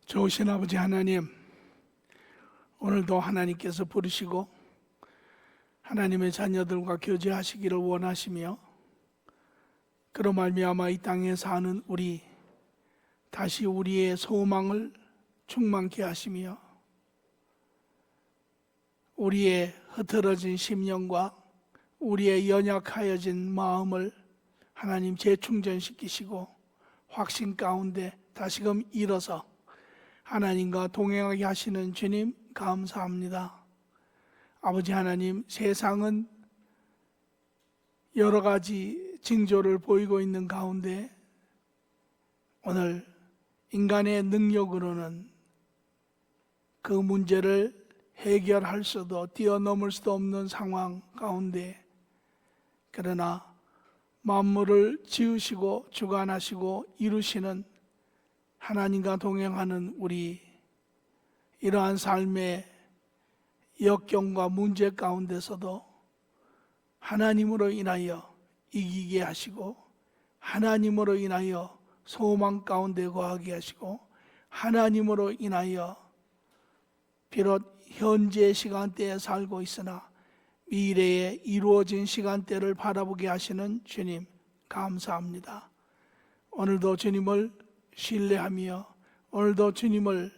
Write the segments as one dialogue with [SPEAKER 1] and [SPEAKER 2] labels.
[SPEAKER 1] 좋으신 아버지 하나님, 오늘도 하나님께서 부르시고 하나님의 자녀들과 교제하시기를 원하시며, 그로 말미암아 이 땅에 사는 우리 다시 우리의 소망을 충만케 하시며, 우리의 흐트러진 심령과 우리의 연약하여진 마음을 하나님 재충전시키시고 확신 가운데 다시금 일어서 하나님과 동행하게 하시는 주님 감사합니다. 아버지 하나님, 세상은 여러 가지 징조를 보이고 있는 가운데 오늘 인간의 능력으로는 그 문제를 해결할 수도 뛰어넘을 수도 없는 상황 가운데, 그러나 만물을 지으시고 주관하시고 이루시는 하나님과 동행하는 우리, 이러한 삶의 역경과 문제 가운데서도 하나님으로 인하여 이기게 하시고, 하나님으로 인하여 소망 가운데 거하게 하시고, 하나님으로 인하여 비록 현재 시간대에 살고 있으나 미래에 이루어진 시간대를 바라보게 하시는 주님 감사합니다. 오늘도 주님을 신뢰하며, 오늘도 주님을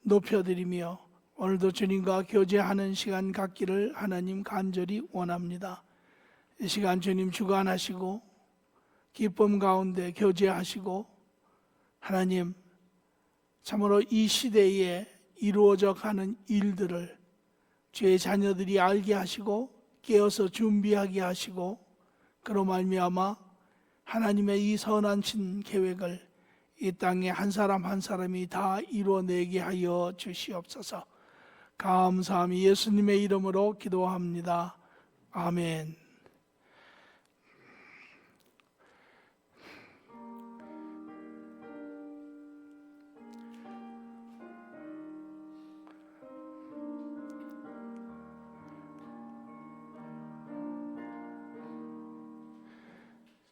[SPEAKER 1] 높여드리며, 오늘도 주님과 교제하는 시간 갖기를 하나님 간절히 원합니다. 이 시간 주님 주관하시고 기쁨 가운데 교제하시고, 하나님 참으로 이 시대에 이루어져 가는 일들을 주의 자녀들이 알게 하시고 깨어서 준비하게 하시고, 그로 말미암아 하나님의 이 선하신 계획을 이 땅에 한 사람 한 사람이 다 이루어내게 하여 주시옵소서. 감사함이 예수님의 이름으로 기도합니다. 아멘.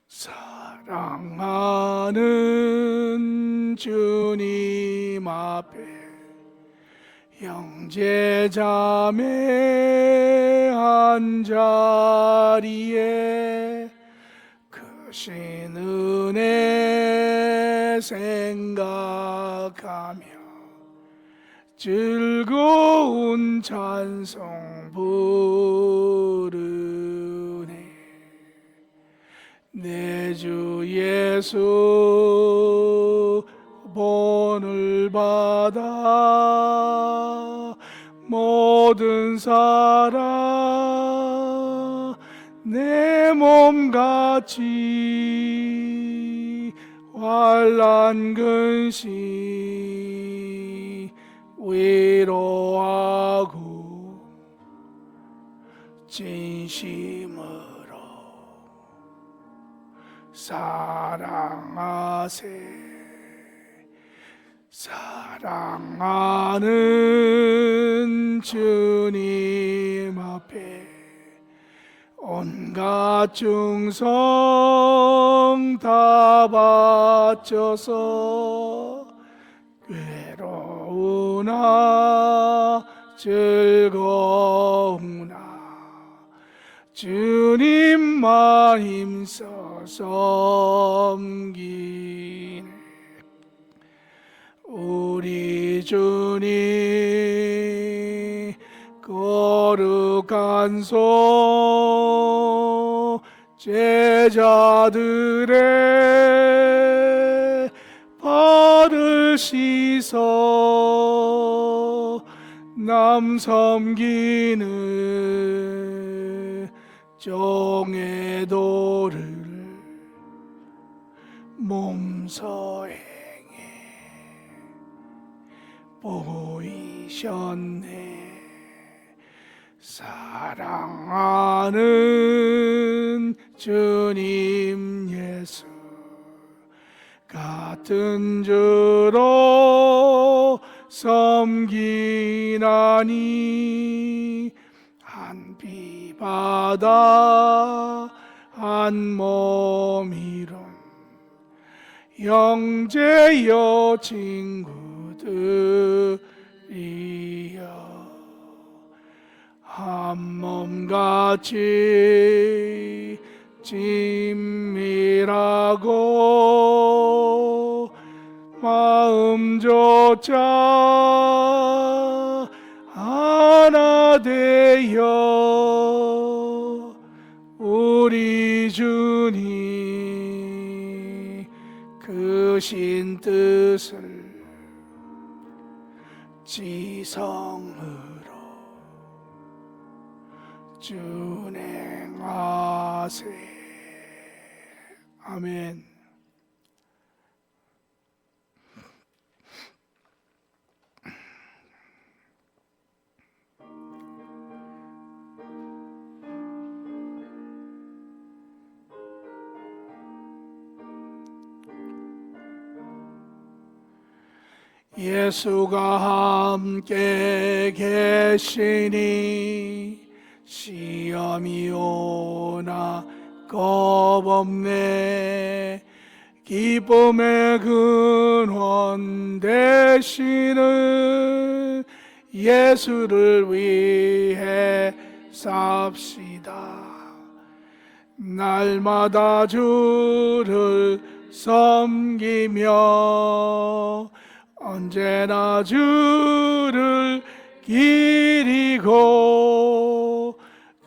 [SPEAKER 1] 사랑하는 주님 앞에 형제 자매 한자리에 크신 은혜 생각하며 즐거운 찬송 부르네. 내 주 예수 본을 받아 모든 사랑 내 몸같이 환난 근심 위로하고 진심으로 사랑하세. 사랑하는 주님 앞에 온갖 충성 다 바쳐서 괴로우나 즐거우나 주님만 힘써 섬기네. 우리 주님 거룩한 손 제자들의 발을 씻어 남 섬기는 종의 도를 몸소 행해 보이셨네. 사랑하는 주님 예수 같은 주로 섬기나니 한 피바다 한 몸이론 형제여 친구 드리여. 한 몸같이 친밀하고 마음조차 하나 되어 우리 주님 크신 뜻을 지성으로 준행하세. 아멘. 예수가 함께 계시니 시험이 오나 겁없네. 기쁨의 근원 되시는 예수를 위해 삽시다. 날마다 주를 섬기며 언제나 주를 기리고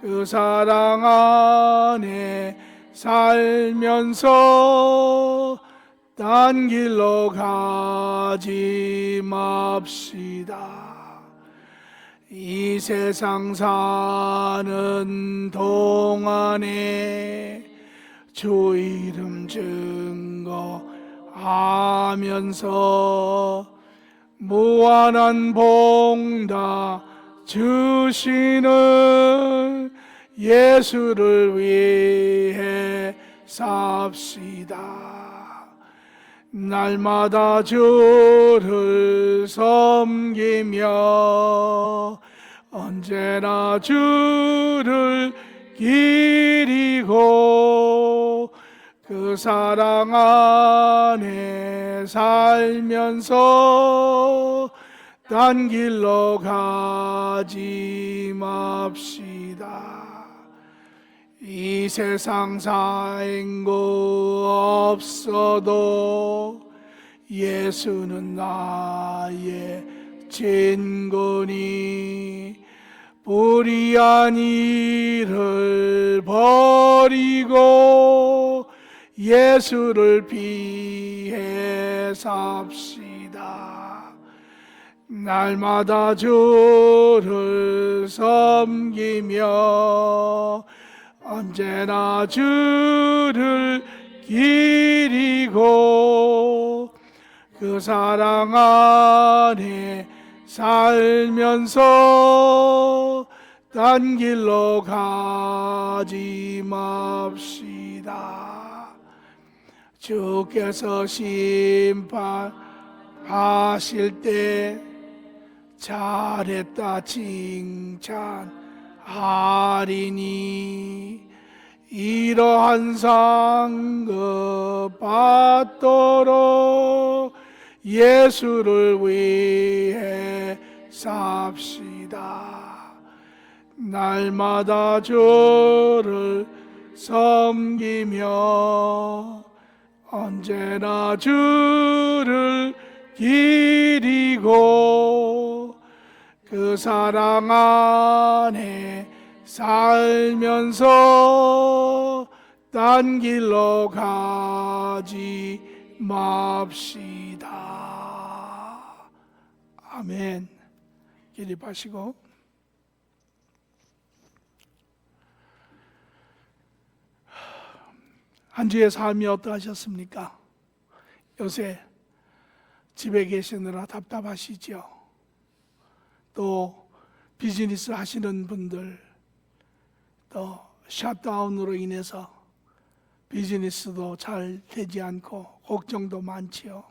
[SPEAKER 1] 그 사랑 안에 살면서 딴 길로 가지 맙시다. 이 세상 사는 동안에 주 이름 증거하면서 무한한 봉다 주시는 예수를 위해 삽시다. 날마다 주를 섬기며 언제나 주를 기리고 그 사랑 안에 살면서 딴 길로 가지 맙시다. 이 세상 사행고 없어도 예수는 나의 진군이 불의한 일을 버리고 예수를 피해 삽시다. 날마다 주를 섬기며 언제나 주를 기리고 그 사랑 안에 살면서 딴 길로 가지 맙시다. 주께서 심판하실 때 잘했다 칭찬하리니 이러한 상급 받도록 예수를 위해 삽시다. 날마다 주를 섬기며 언제나 주를 기리고 그 사랑 안에 살면서 딴 길로 가지 맙시다. 아멘. 기립하시고 한 주의 삶이 어떠하셨습니까? 요새 집에 계시느라 답답하시죠? 또 비즈니스 하시는 분들, 또 셧다운으로 인해서 비즈니스도 잘 되지 않고 걱정도 많지요.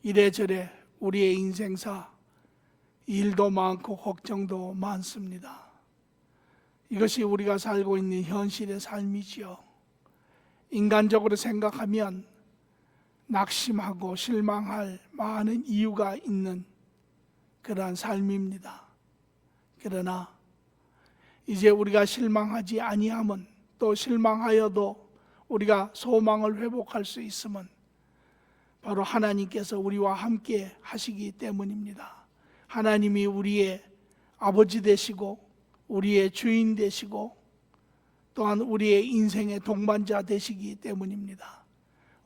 [SPEAKER 1] 이래저래 우리의 인생사 일도 많고 걱정도 많습니다. 이것이 우리가 살고 있는 현실의 삶이지요. 인간적으로 생각하면 낙심하고 실망할 많은 이유가 있는 그러한 삶입니다. 그러나 이제 우리가 실망하지 아니함은, 또 실망하여도 우리가 소망을 회복할 수 있음은 바로 하나님께서 우리와 함께 하시기 때문입니다. 하나님이 우리의 아버지 되시고 우리의 주인 되시고 또한 우리의 인생의 동반자 되시기 때문입니다.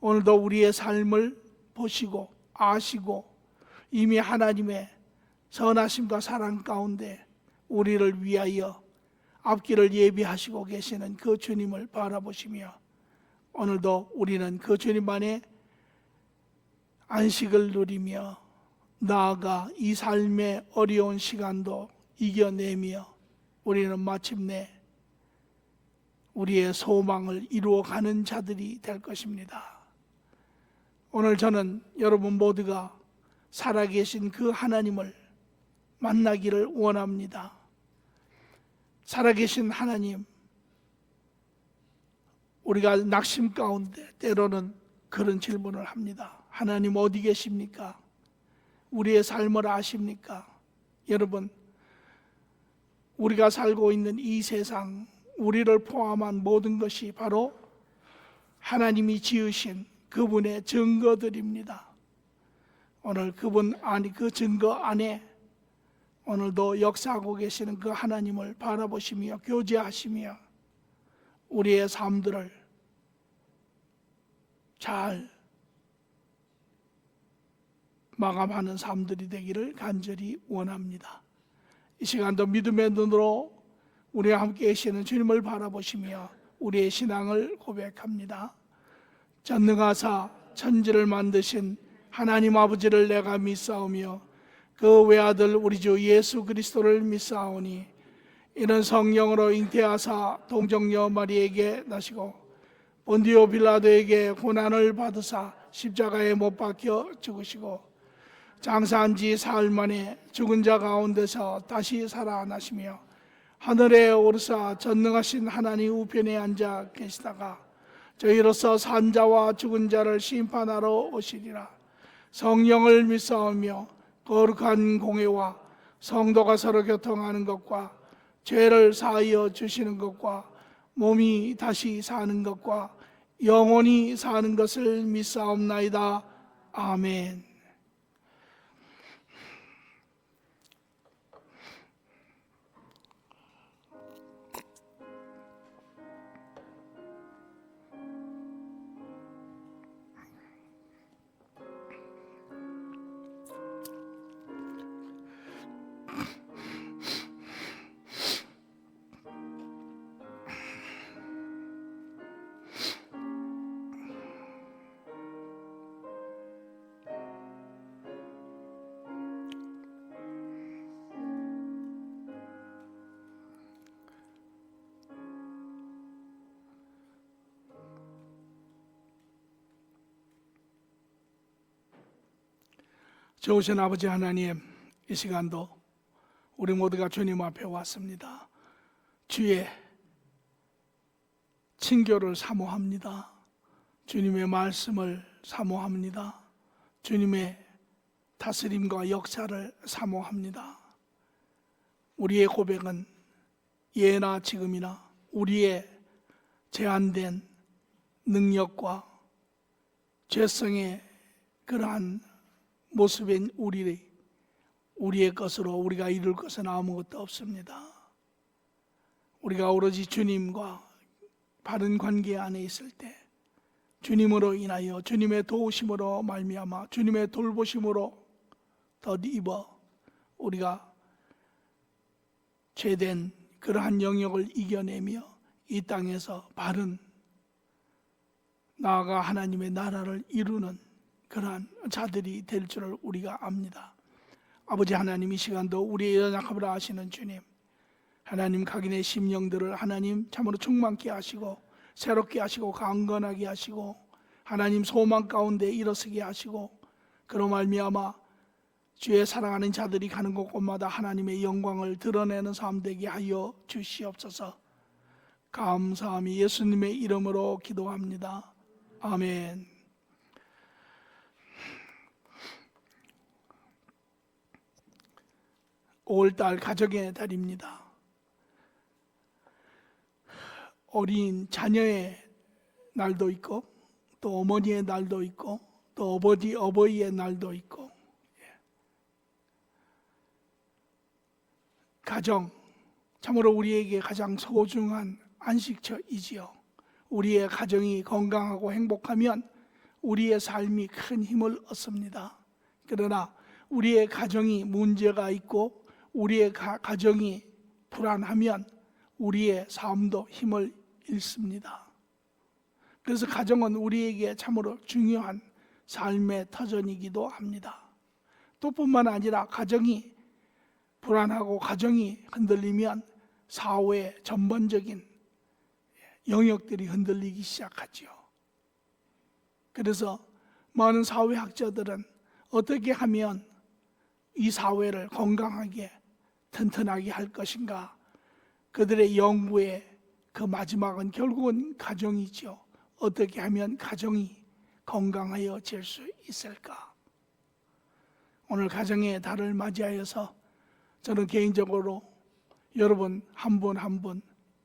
[SPEAKER 1] 오늘도 우리의 삶을 보시고 아시고 이미 하나님의 선하심과 사랑 가운데 우리를 위하여 앞길을 예비하시고 계시는 그 주님을 바라보시며, 오늘도 우리는 그 주님 안에 안식을 누리며 나아가 이 삶의 어려운 시간도 이겨내며 우리는 마침내 우리의 소망을 이루어가는 자들이 될 것입니다. 오늘 저는 여러분 모두가 살아계신 그 하나님을 만나기를 원합니다. 살아계신 하나님, 우리가 낙심 가운데 때로는 그런 질문을 합니다. 하나님 어디 계십니까? 우리의 삶을 아십니까? 여러분, 우리가 살고 있는 이 세상, 우리를 포함한 모든 것이 바로 하나님이 지으신 그분의 증거들입니다. 오늘 그분 안에, 그 증거 안에 오늘도 역사하고 계시는 그 하나님을 바라보시며 교제하시며 우리의 삶들을 잘 마감하는 삶들이 되기를 간절히 원합니다. 이 시간도 믿음의 눈으로 우리와 함께 계시는 주님을 바라보시며 우리의 신앙을 고백합니다. 전능하사 천지를 만드신 하나님 아버지를 내가 믿사오며 그 외아들 우리 주 예수 그리스도를 믿사오니, 이는 성령으로 잉태하사 동정녀 마리에게 나시고 본디오 빌라도에게 고난을 받으사 십자가에 못 박혀 죽으시고 장사한 지 사흘 만에 죽은 자 가운데서 다시 살아나시며 하늘에 오르사 전능하신 하나님 우편에 앉아 계시다가 저희로서 산 자와 죽은 자를 심판하러 오시리라. 성령을 믿사오며 거룩한 공회와 성도가 서로 교통하는 것과 죄를 사하여 주시는 것과 몸이 다시 사는 것과 영원히 사는 것을 믿사옵나이다. 아멘. 좋으신 아버지 하나님, 이 시간도 우리 모두가 주님 앞에 왔습니다. 주의 친교를 사모합니다. 주님의 말씀을 사모합니다. 주님의 다스림과 역사를 사모합니다. 우리의 고백은 예나 지금이나 우리의 제한된 능력과 죄성의 그러한 모습인 우리의 것으로 우리가 이룰 것은 아무것도 없습니다. 우리가 오로지 주님과 바른 관계 안에 있을 때 주님으로 인하여 주님의 도우심으로 말미암아 주님의 돌보심으로 덧입어 우리가 죄된 그러한 영역을 이겨내며 이 땅에서 바른 나아가 하나님의 나라를 이루는 그러한 자들이 될 줄을 우리가 압니다. 아버지 하나님, 이 시간도 우리의 연약함을 아시는 주님, 하나님 각인의 심령들을 하나님 참으로 충만케 하시고 새롭게 하시고 강건하게 하시고 하나님 소망 가운데 일어서게 하시고 그로 말미암아 주의 사랑하는 자들이 가는 곳곳마다 하나님의 영광을 드러내는 삶 되게 하여 주시옵소서. 감사함이 예수님의 이름으로 기도합니다. 아멘. 5월달 가정의 달입니다. 어린 자녀의 날도 있고 또 어머니의 날도 있고 또 어버이의 날도 있고, 가정, 참으로 우리에게 가장 소중한 안식처이지요. 우리의 가정이 건강하고 행복하면 우리의 삶이 큰 힘을 얻습니다. 그러나 우리의 가정이 문제가 있고 우리의 가정이 불안하면 우리의 삶도 힘을 잃습니다. 그래서 가정은 우리에게 참으로 중요한 삶의 터전이기도 합니다. 또 뿐만 아니라 가정이 불안하고 가정이 흔들리면 사회의 전반적인 영역들이 흔들리기 시작하죠. 그래서 많은 사회학자들은 어떻게 하면 이 사회를 건강하게 튼튼하게 할 것인가, 그들의 연구의 그 마지막은 결국은 가정이죠. 어떻게 하면 가정이 건강하여질 수 있을까? 오늘 가정의 달을 맞이하여서 저는 개인적으로 여러분 한 분 한 분,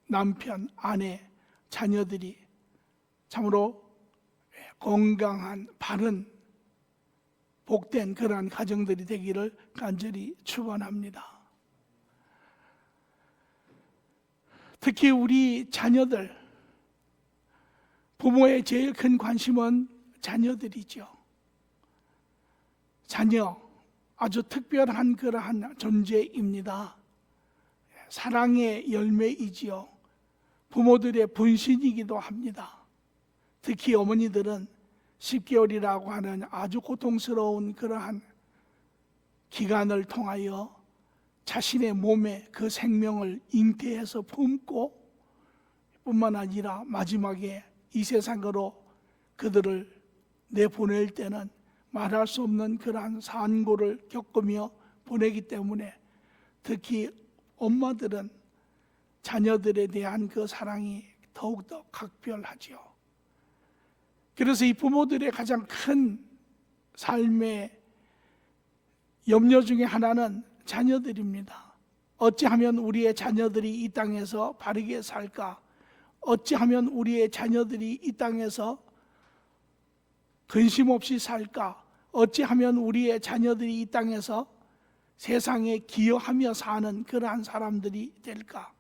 [SPEAKER 1] 남편, 아내, 자녀들이 참으로 건강한 바른 복된 그러한 가정들이 되기를 간절히 축원합니다. 특히 우리 자녀들, 부모의 제일 큰 관심은 자녀들이죠. 자녀, 아주 특별한 그러한 존재입니다. 사랑의 열매이지요. 부모들의 분신이기도 합니다. 특히 어머니들은 10개월이라고 하는 아주 고통스러운 그러한 기간을 통하여 자신의 몸에 그 생명을 잉태해서 품고 뿐만 아니라 마지막에 이 세상으로 그들을 내보낼 때는 말할 수 없는 그러한 산고를 겪으며 보내기 때문에 특히 엄마들은 자녀들에 대한 그 사랑이 더욱더 각별하지요. 그래서 이 부모들의 가장 큰 삶의 염려 중에 하나는 자녀들입니다. 어찌하면 우리의 자녀들이 이 땅에서 바르게 살까? 어찌하면 우리의 자녀들이 이 땅에서 근심 없이 살까? 어찌하면 우리의 자녀들이 이 땅에서 세상에 기여하며 사는 그러한 사람들이 될까?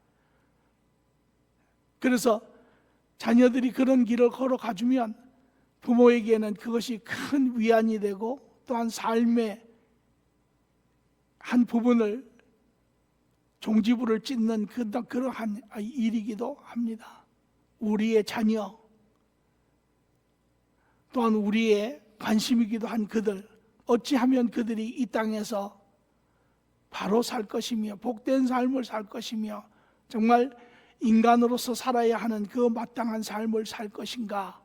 [SPEAKER 1] 그래서 자녀들이 그런 길을 걸어가주면 부모에게는 그것이 큰 위안이 되고 또한 삶의 한 부분을 종지부를 찢는 그러한 일이기도 합니다. 우리의 자녀 또한 우리의 관심이기도 한 그들, 어찌하면 그들이 이 땅에서 바로 살 것이며 복된 삶을 살 것이며 정말 인간으로서 살아야 하는 그 마땅한 삶을 살 것인가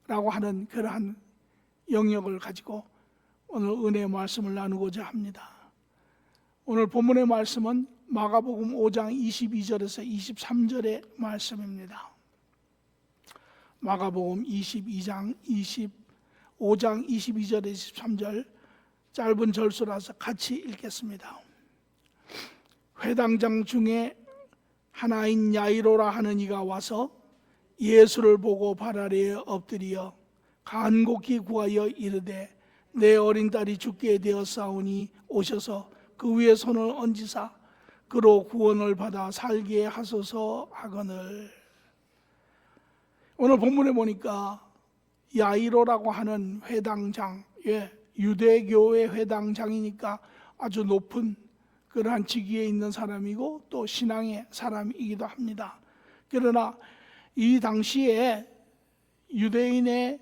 [SPEAKER 1] 라고 하는 그러한 영역을 가지고 오늘 은혜의 말씀을 나누고자 합니다. 오늘 본문의 말씀은 마가복음 5장 22절에서 23절의 말씀입니다. 마가복음 5장 22절에서 23절 짧은 절수라서 같이 읽겠습니다. 회당장 중에 하나인 야이로라 하는 이가 와서 예수를 보고 발 아래에 엎드려 간곡히 구하여 이르되 내 어린 딸이 죽게 되었사오니 오셔서 그 위에 손을 얹으사 그로 구원을 받아 살게 하소서 하거늘. 오늘 본문에 보니까 야이로라고 하는 회당장, 유대교의 회당장이니까 아주 높은 그러한 직위에 있는 사람이고 또 신앙의 사람이기도 합니다. 그러나 이 당시에 유대인의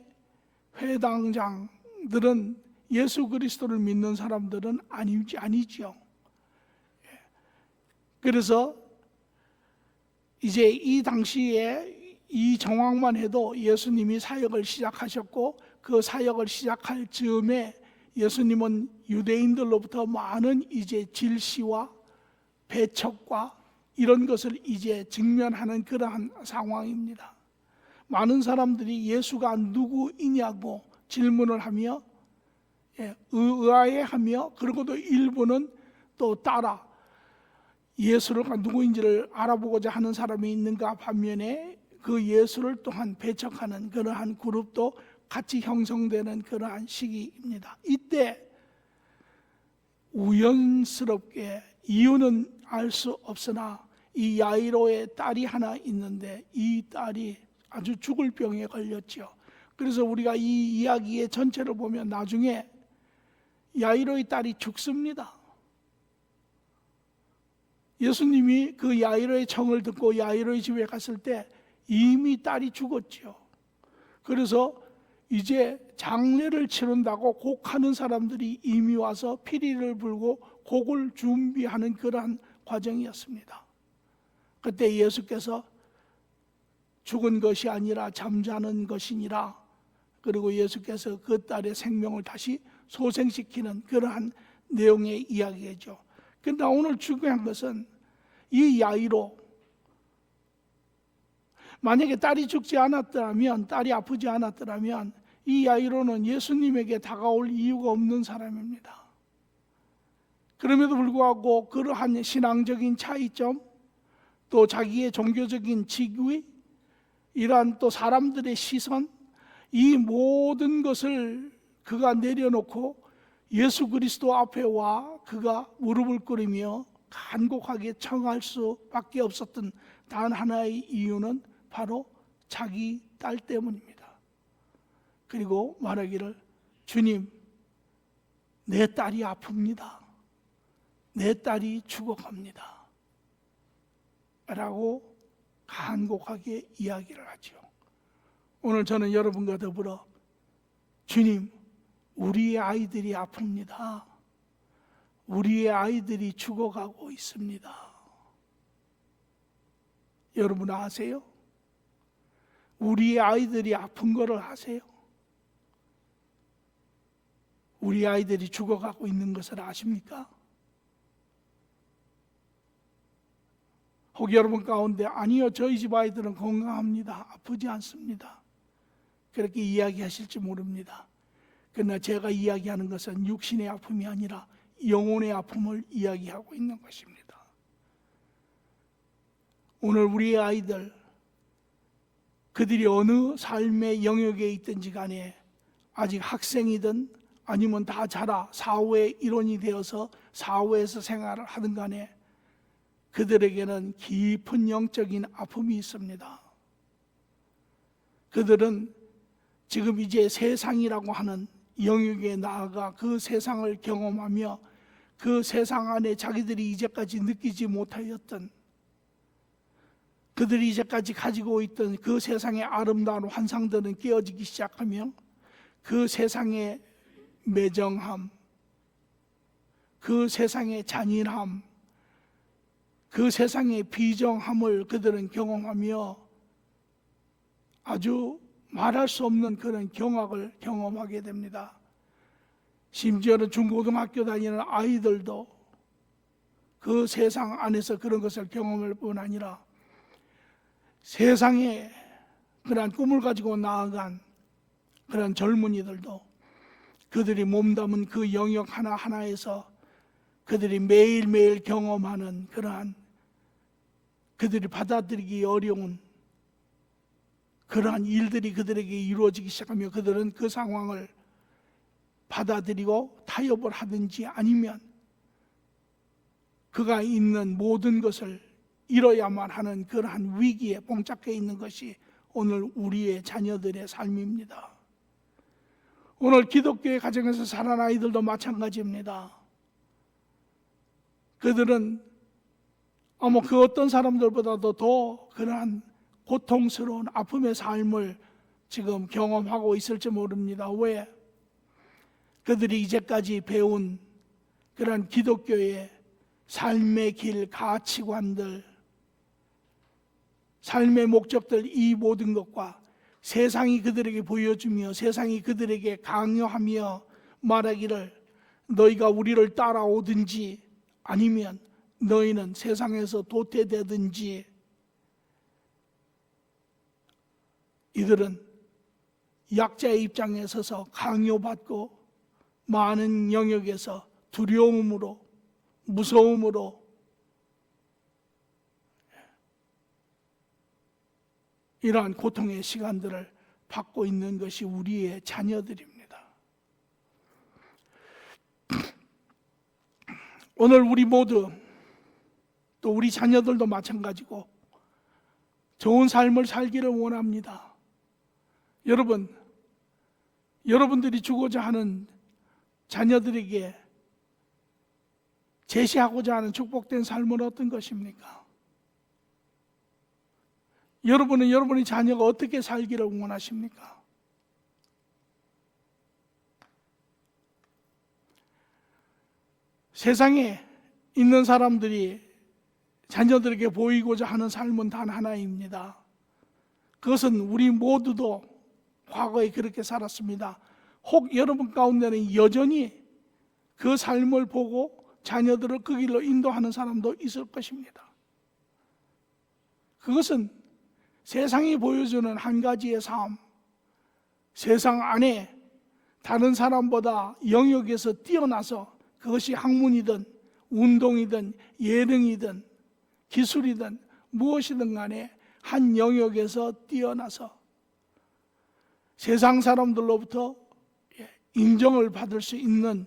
[SPEAKER 1] 회당장들은 예수 그리스도를 믿는 사람들은 아니지요. 그래서 이제 이 당시에 이 정황만 해도 예수님이 사역을 시작하셨고 그 사역을 시작할 즈음에 예수님은 유대인들로부터 많은 이제 질시와 배척과 이런 것을 이제 직면하는 그러한 상황입니다. 많은 사람들이 예수가 누구이냐고 질문을 하며 의아해하며, 그리고도 일부는 또 따라 예수를 누구인지를 알아보고자 하는 사람이 있는가 반면에 그 예수를 또한 배척하는 그러한 그룹도 같이 형성되는 그러한 시기입니다. 이때 우연스럽게 이유는 알 수 없으나 이 야이로의 딸이 하나 있는데 이 딸이 아주 죽을 병에 걸렸죠. 그래서 우리가 이 이야기의 전체를 보면 나중에 야이로의 딸이 죽습니다. 예수님이 그 야이로의 청을 듣고 야이로의 집에 갔을 때 이미 딸이 죽었죠. 그래서 이제 장례를 치른다고 곡하는 사람들이 이미 와서 피리를 불고 곡을 준비하는 그러한 과정이었습니다. 그때 예수께서 죽은 것이 아니라 잠자는 것이니라. 그리고 예수께서 그 딸의 생명을 다시 소생시키는 그러한 내용의 이야기죠. 그런데 오늘 중요한 것은 이 야이로, 만약에 딸이 죽지 않았더라면, 딸이 아프지 않았더라면 이 야이로는 예수님에게 다가올 이유가 없는 사람입니다. 그럼에도 불구하고 그러한 신앙적인 차이점, 또 자기의 종교적인 직위, 이러한 또 사람들의 시선, 이 모든 것을 그가 내려놓고 예수 그리스도 앞에 와 그가 무릎을 꿇으며 간곡하게 청할 수밖에 없었던 단 하나의 이유는 바로 자기 딸 때문입니다. 그리고 말하기를, 주님, 내 딸이 아픕니다. 내 딸이 죽어갑니다. 라고 간곡하게 이야기를 하죠. 오늘 저는 여러분과 더불어, 주님, 우리의 아이들이 아픕니다. 우리의 아이들이 죽어가고 있습니다. 여러분 아세요? 우리의 아이들이 아픈 거를 아세요? 우리 아이들이 죽어가고 있는 것을 아십니까? 혹 여러분 가운데, 아니요, 저희 집 아이들은 건강합니다, 아프지 않습니다, 그렇게 이야기하실지 모릅니다. 그러나 제가 이야기하는 것은 육신의 아픔이 아니라 영혼의 아픔을 이야기하고 있는 것입니다. 오늘 우리의 아이들, 그들이 어느 삶의 영역에 있든지 간에 아직 학생이든 아니면 다 자라 사회의 일원이 되어서 사회에서 생활을 하든 간에 그들에게는 깊은 영적인 아픔이 있습니다. 그들은 지금 이제 세상이라고 하는 영역에 나아가 그 세상을 경험하며 그 세상 안에 자기들이 이제까지 느끼지 못하였던, 그들이 이제까지 가지고 있던 그 세상의 아름다운 환상들은 깨어지기 시작하며 그 세상의 매정함, 그 세상의 잔인함, 그 세상의 비정함을 그들은 경험하며 아주 말할 수 없는 그런 경악을 경험하게 됩니다. 심지어는 중고등학교 다니는 아이들도 그 세상 안에서 그런 것을 경험할 뿐 아니라 세상에 그런 꿈을 가지고 나아간 그런 젊은이들도 그들이 몸담은 그 영역 하나하나에서 그들이 매일매일 경험하는 그러한, 그들이 받아들이기 어려운 그러한 일들이 그들에게 이루어지기 시작하며 그들은 그 상황을 받아들이고 타협을 하든지 아니면 그가 있는 모든 것을 잃어야만 하는 그러한 위기에 봉착해 있는 것이 오늘 우리의 자녀들의 삶입니다. 오늘 기독교의 가정에서 자란 아이들도 마찬가지입니다. 그들은 아마 그 어떤 사람들보다도 더 그러한 고통스러운 아픔의 삶을 지금 경험하고 있을지 모릅니다. 왜? 그들이 이제까지 배운 그런 기독교의 삶의 길, 가치관들, 삶의 목적들, 이 모든 것과 세상이 그들에게 보여주며 세상이 그들에게 강요하며 말하기를, 너희가 우리를 따라오든지 아니면 너희는 세상에서 도태되든지, 이들은 약자의 입장에 서서 강요받고 많은 영역에서 두려움으로 무서움으로 이러한 고통의 시간들을 받고 있는 것이 우리의 자녀들입니다. 오늘 우리 모두, 또 우리 자녀들도 마찬가지고 좋은 삶을 살기를 원합니다. 여러분들이 주고자 하는 자녀들에게 제시하고자 하는 축복된 삶은 어떤 것입니까? 여러분은 여러분의 자녀가 어떻게 살기를 원하십니까? 세상에 있는 사람들이 자녀들에게 보이고자 하는 삶은 단 하나입니다. 그것은 우리 모두도 과거에 그렇게 살았습니다. 혹 여러분 가운데는 여전히 그 삶을 보고 자녀들을 그 길로 인도하는 사람도 있을 것입니다. 그것은 세상이 보여주는 한 가지의 삶, 세상 안에 다른 사람보다 영역에서 뛰어나서, 그것이 학문이든 운동이든 예능이든 기술이든 무엇이든 간에 한 영역에서 뛰어나서 세상 사람들로부터 인정을 받을 수 있는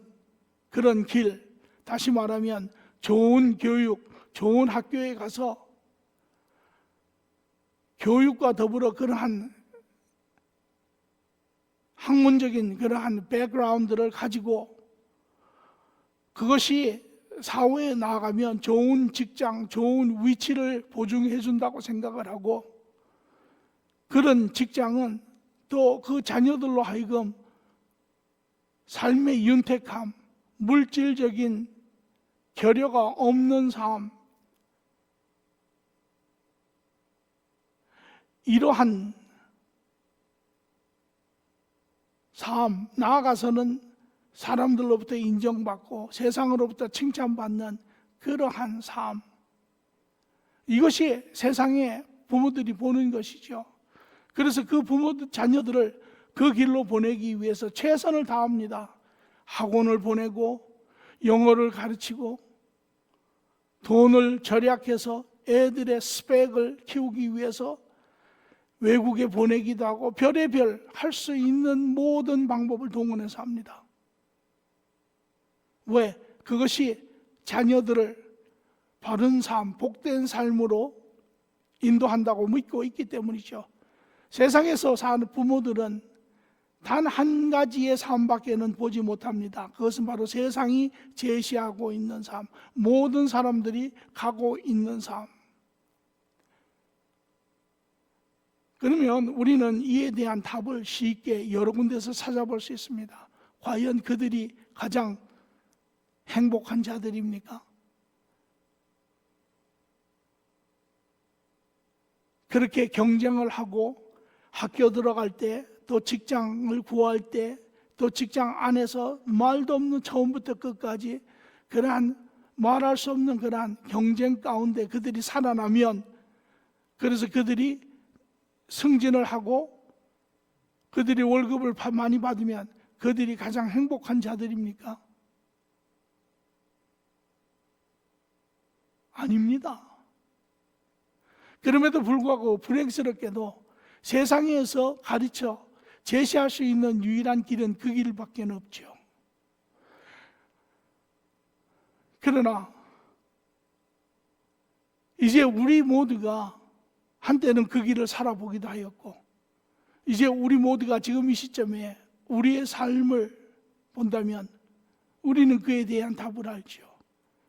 [SPEAKER 1] 그런 길, 다시 말하면 좋은 교육, 좋은 학교에 가서 교육과 더불어 그러한 학문적인 그러한 백그라운드를 가지고 그것이 사회에 나아가면 좋은 직장, 좋은 위치를 보증해 준다고 생각을 하고, 그런 직장은 또 그 자녀들로 하여금 삶의 윤택함, 물질적인 결여가 없는 삶, 이러한 삶, 나아가서는 사람들로부터 인정받고 세상으로부터 칭찬받는 그러한 삶, 이것이 세상의 부모들이 보는 것이죠. 그래서 그 자녀들을 그 길로 보내기 위해서 최선을 다합니다. 학원을 보내고 영어를 가르치고 돈을 절약해서 애들의 스펙을 키우기 위해서 외국에 보내기도 하고 별의별 할 수 있는 모든 방법을 동원해서 합니다. 왜? 그것이 자녀들을 바른 삶, 복된 삶으로 인도한다고 믿고 있기 때문이죠. 세상에서 사는 부모들은 단 한 가지의 삶밖에는 보지 못합니다. 그것은 바로 세상이 제시하고 있는 삶, 모든 사람들이 가고 있는 삶. 그러면 우리는 이에 대한 답을 쉽게 여러 군데서 찾아볼 수 있습니다. 과연 그들이 가장 행복한 자들입니까? 그렇게 경쟁을 하고 학교 들어갈 때, 또 직장을 구할 때, 또 직장 안에서 말도 없는 처음부터 끝까지 그러한 말할 수 없는 그러한 경쟁 가운데 그들이 살아나면, 그래서 그들이 승진을 하고 그들이 월급을 많이 받으면 그들이 가장 행복한 자들입니까? 아닙니다. 그럼에도 불구하고 불행스럽게도 세상에서 가르쳐 제시할 수 있는 유일한 길은 그 길밖에 없죠. 그러나 이제 우리 모두가 한때는 그 길을 살아보기도 하였고, 이제 우리 모두가 지금 이 시점에 우리의 삶을 본다면 우리는 그에 대한 답을 알죠.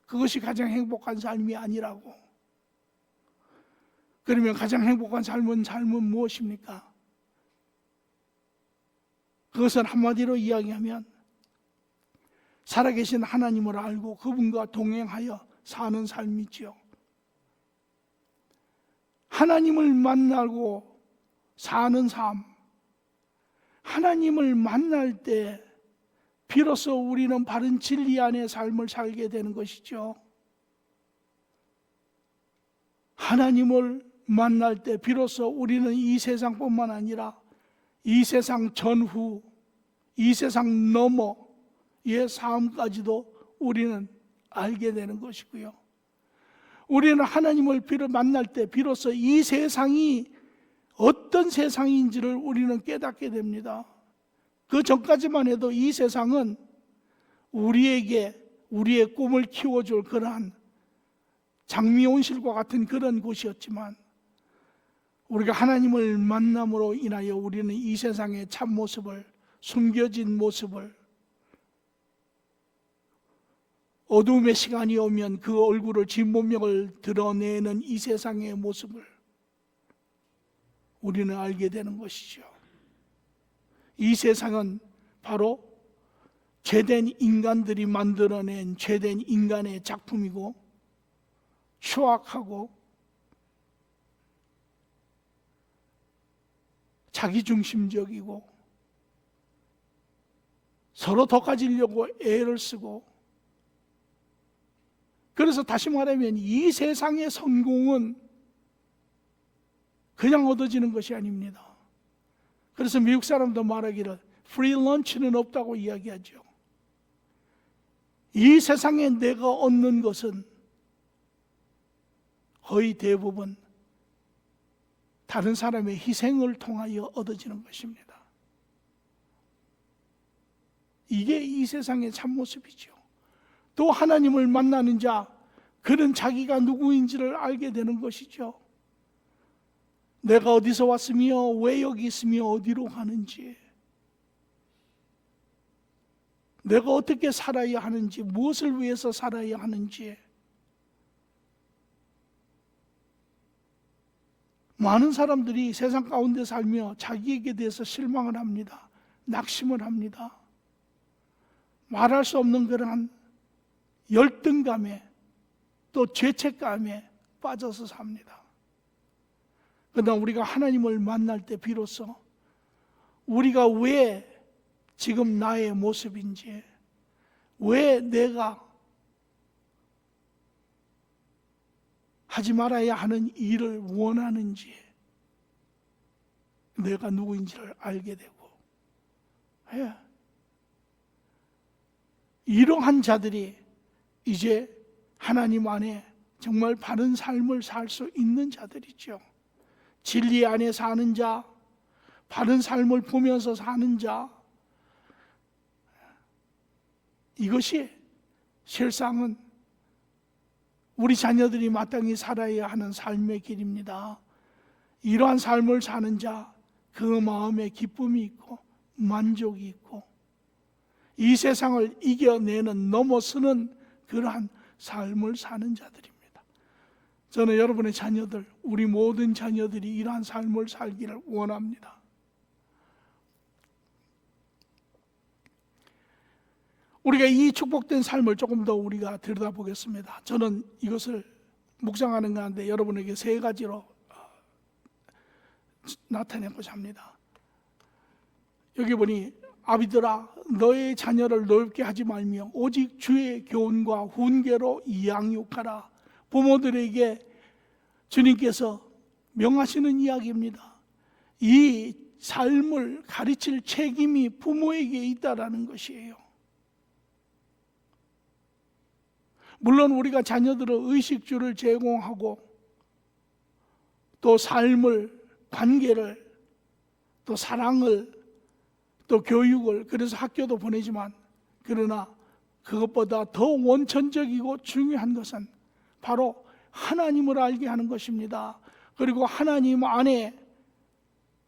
[SPEAKER 1] 그것이 가장 행복한 삶이 아니라고. 그러면 가장 행복한 삶은 무엇입니까? 그것은 한마디로 이야기하면 살아계신 하나님을 알고 그분과 동행하여 사는 삶이지요. 하나님을 만나고 사는 삶, 하나님을 만날 때 비로소 우리는 바른 진리 안의 삶을 살게 되는 것이죠. 하나님을 만날 때 비로소 우리는 이 세상뿐만 아니라 이 세상 전후, 이 세상 너머의 삶까지도 우리는 알게 되는 것이고요. 우리는 하나님을 만날 때 비로소 이 세상이 어떤 세상인지를 우리는 깨닫게 됩니다. 그 전까지만 해도 이 세상은 우리에게 우리의 꿈을 키워줄 그러한 장미온실과 같은 그런 곳이었지만, 우리가 하나님을 만남으로 인하여 우리는 이 세상의 참모습을, 숨겨진 모습을, 어두움의 시간이 오면 그 얼굴을 진본명을 드러내는 이 세상의 모습을 우리는 알게 되는 것이죠. 이 세상은 바로 죄된 인간들이 만들어낸 죄된 인간의 작품이고, 추악하고 자기중심적이고 서로 더 가지려고 애를 쓰고, 그래서 다시 말하면 이 세상의 성공은 그냥 얻어지는 것이 아닙니다. 그래서 미국 사람도 말하기를 프리 런치는 없다고 이야기하죠. 이 세상에 내가 얻는 것은 거의 대부분 다른 사람의 희생을 통하여 얻어지는 것입니다. 이게 이 세상의 참모습이죠. 또 하나님을 만나는 자, 그는 자기가 누구인지를 알게 되는 것이죠. 내가 어디서 왔으며 왜 여기 있으며 어디로 가는지, 내가 어떻게 살아야 하는지, 무엇을 위해서 살아야 하는지. 많은 사람들이 세상 가운데 살며 자기에게 대해서 실망을 합니다. 낙심을 합니다. 말할 수 없는 그러한 열등감에, 또 죄책감에 빠져서 삽니다. 그러나 우리가 하나님을 만날 때 비로소 우리가 왜 지금 나의 모습인지, 왜 내가 하지 말아야 하는 일을 원하는지, 내가 누구인지를 알게 되고, 이러한 자들이 이제 하나님 안에 정말 바른 삶을 살 수 있는 자들이죠. 진리 안에 사는 자, 바른 삶을 보면서 사는 자, 이것이 실상은 우리 자녀들이 마땅히 살아야 하는 삶의 길입니다. 이러한 삶을 사는 자, 그 마음에 기쁨이 있고 만족이 있고 이 세상을 이겨내는, 넘어서는 그러한 삶을 사는 자들입니다. 저는 여러분의 자녀들, 우리 모든 자녀들이 이러한 삶을 살기를 원합니다. 우리가 이 축복된 삶을 조금 더 우리가 들여다보겠습니다. 저는 이것을 묵상하는 가운데 여러분에게 세 가지로 나타내고자 합니다. 여기 보니, 아비들아 너의 자녀를 노엽게 하지 말며 오직 주의 교훈과 훈계로 양육하라. 부모들에게 주님께서 명하시는 이야기입니다. 이 삶을 가르칠 책임이 부모에게 있다라는 것이에요. 물론 우리가 자녀들의 의식주를 제공하고 또 삶을, 관계를, 또 사랑을, 또 교육을, 그래서 학교도 보내지만, 그러나 그것보다 더 원천적이고 중요한 것은 바로 하나님을 알게 하는 것입니다. 그리고 하나님 안에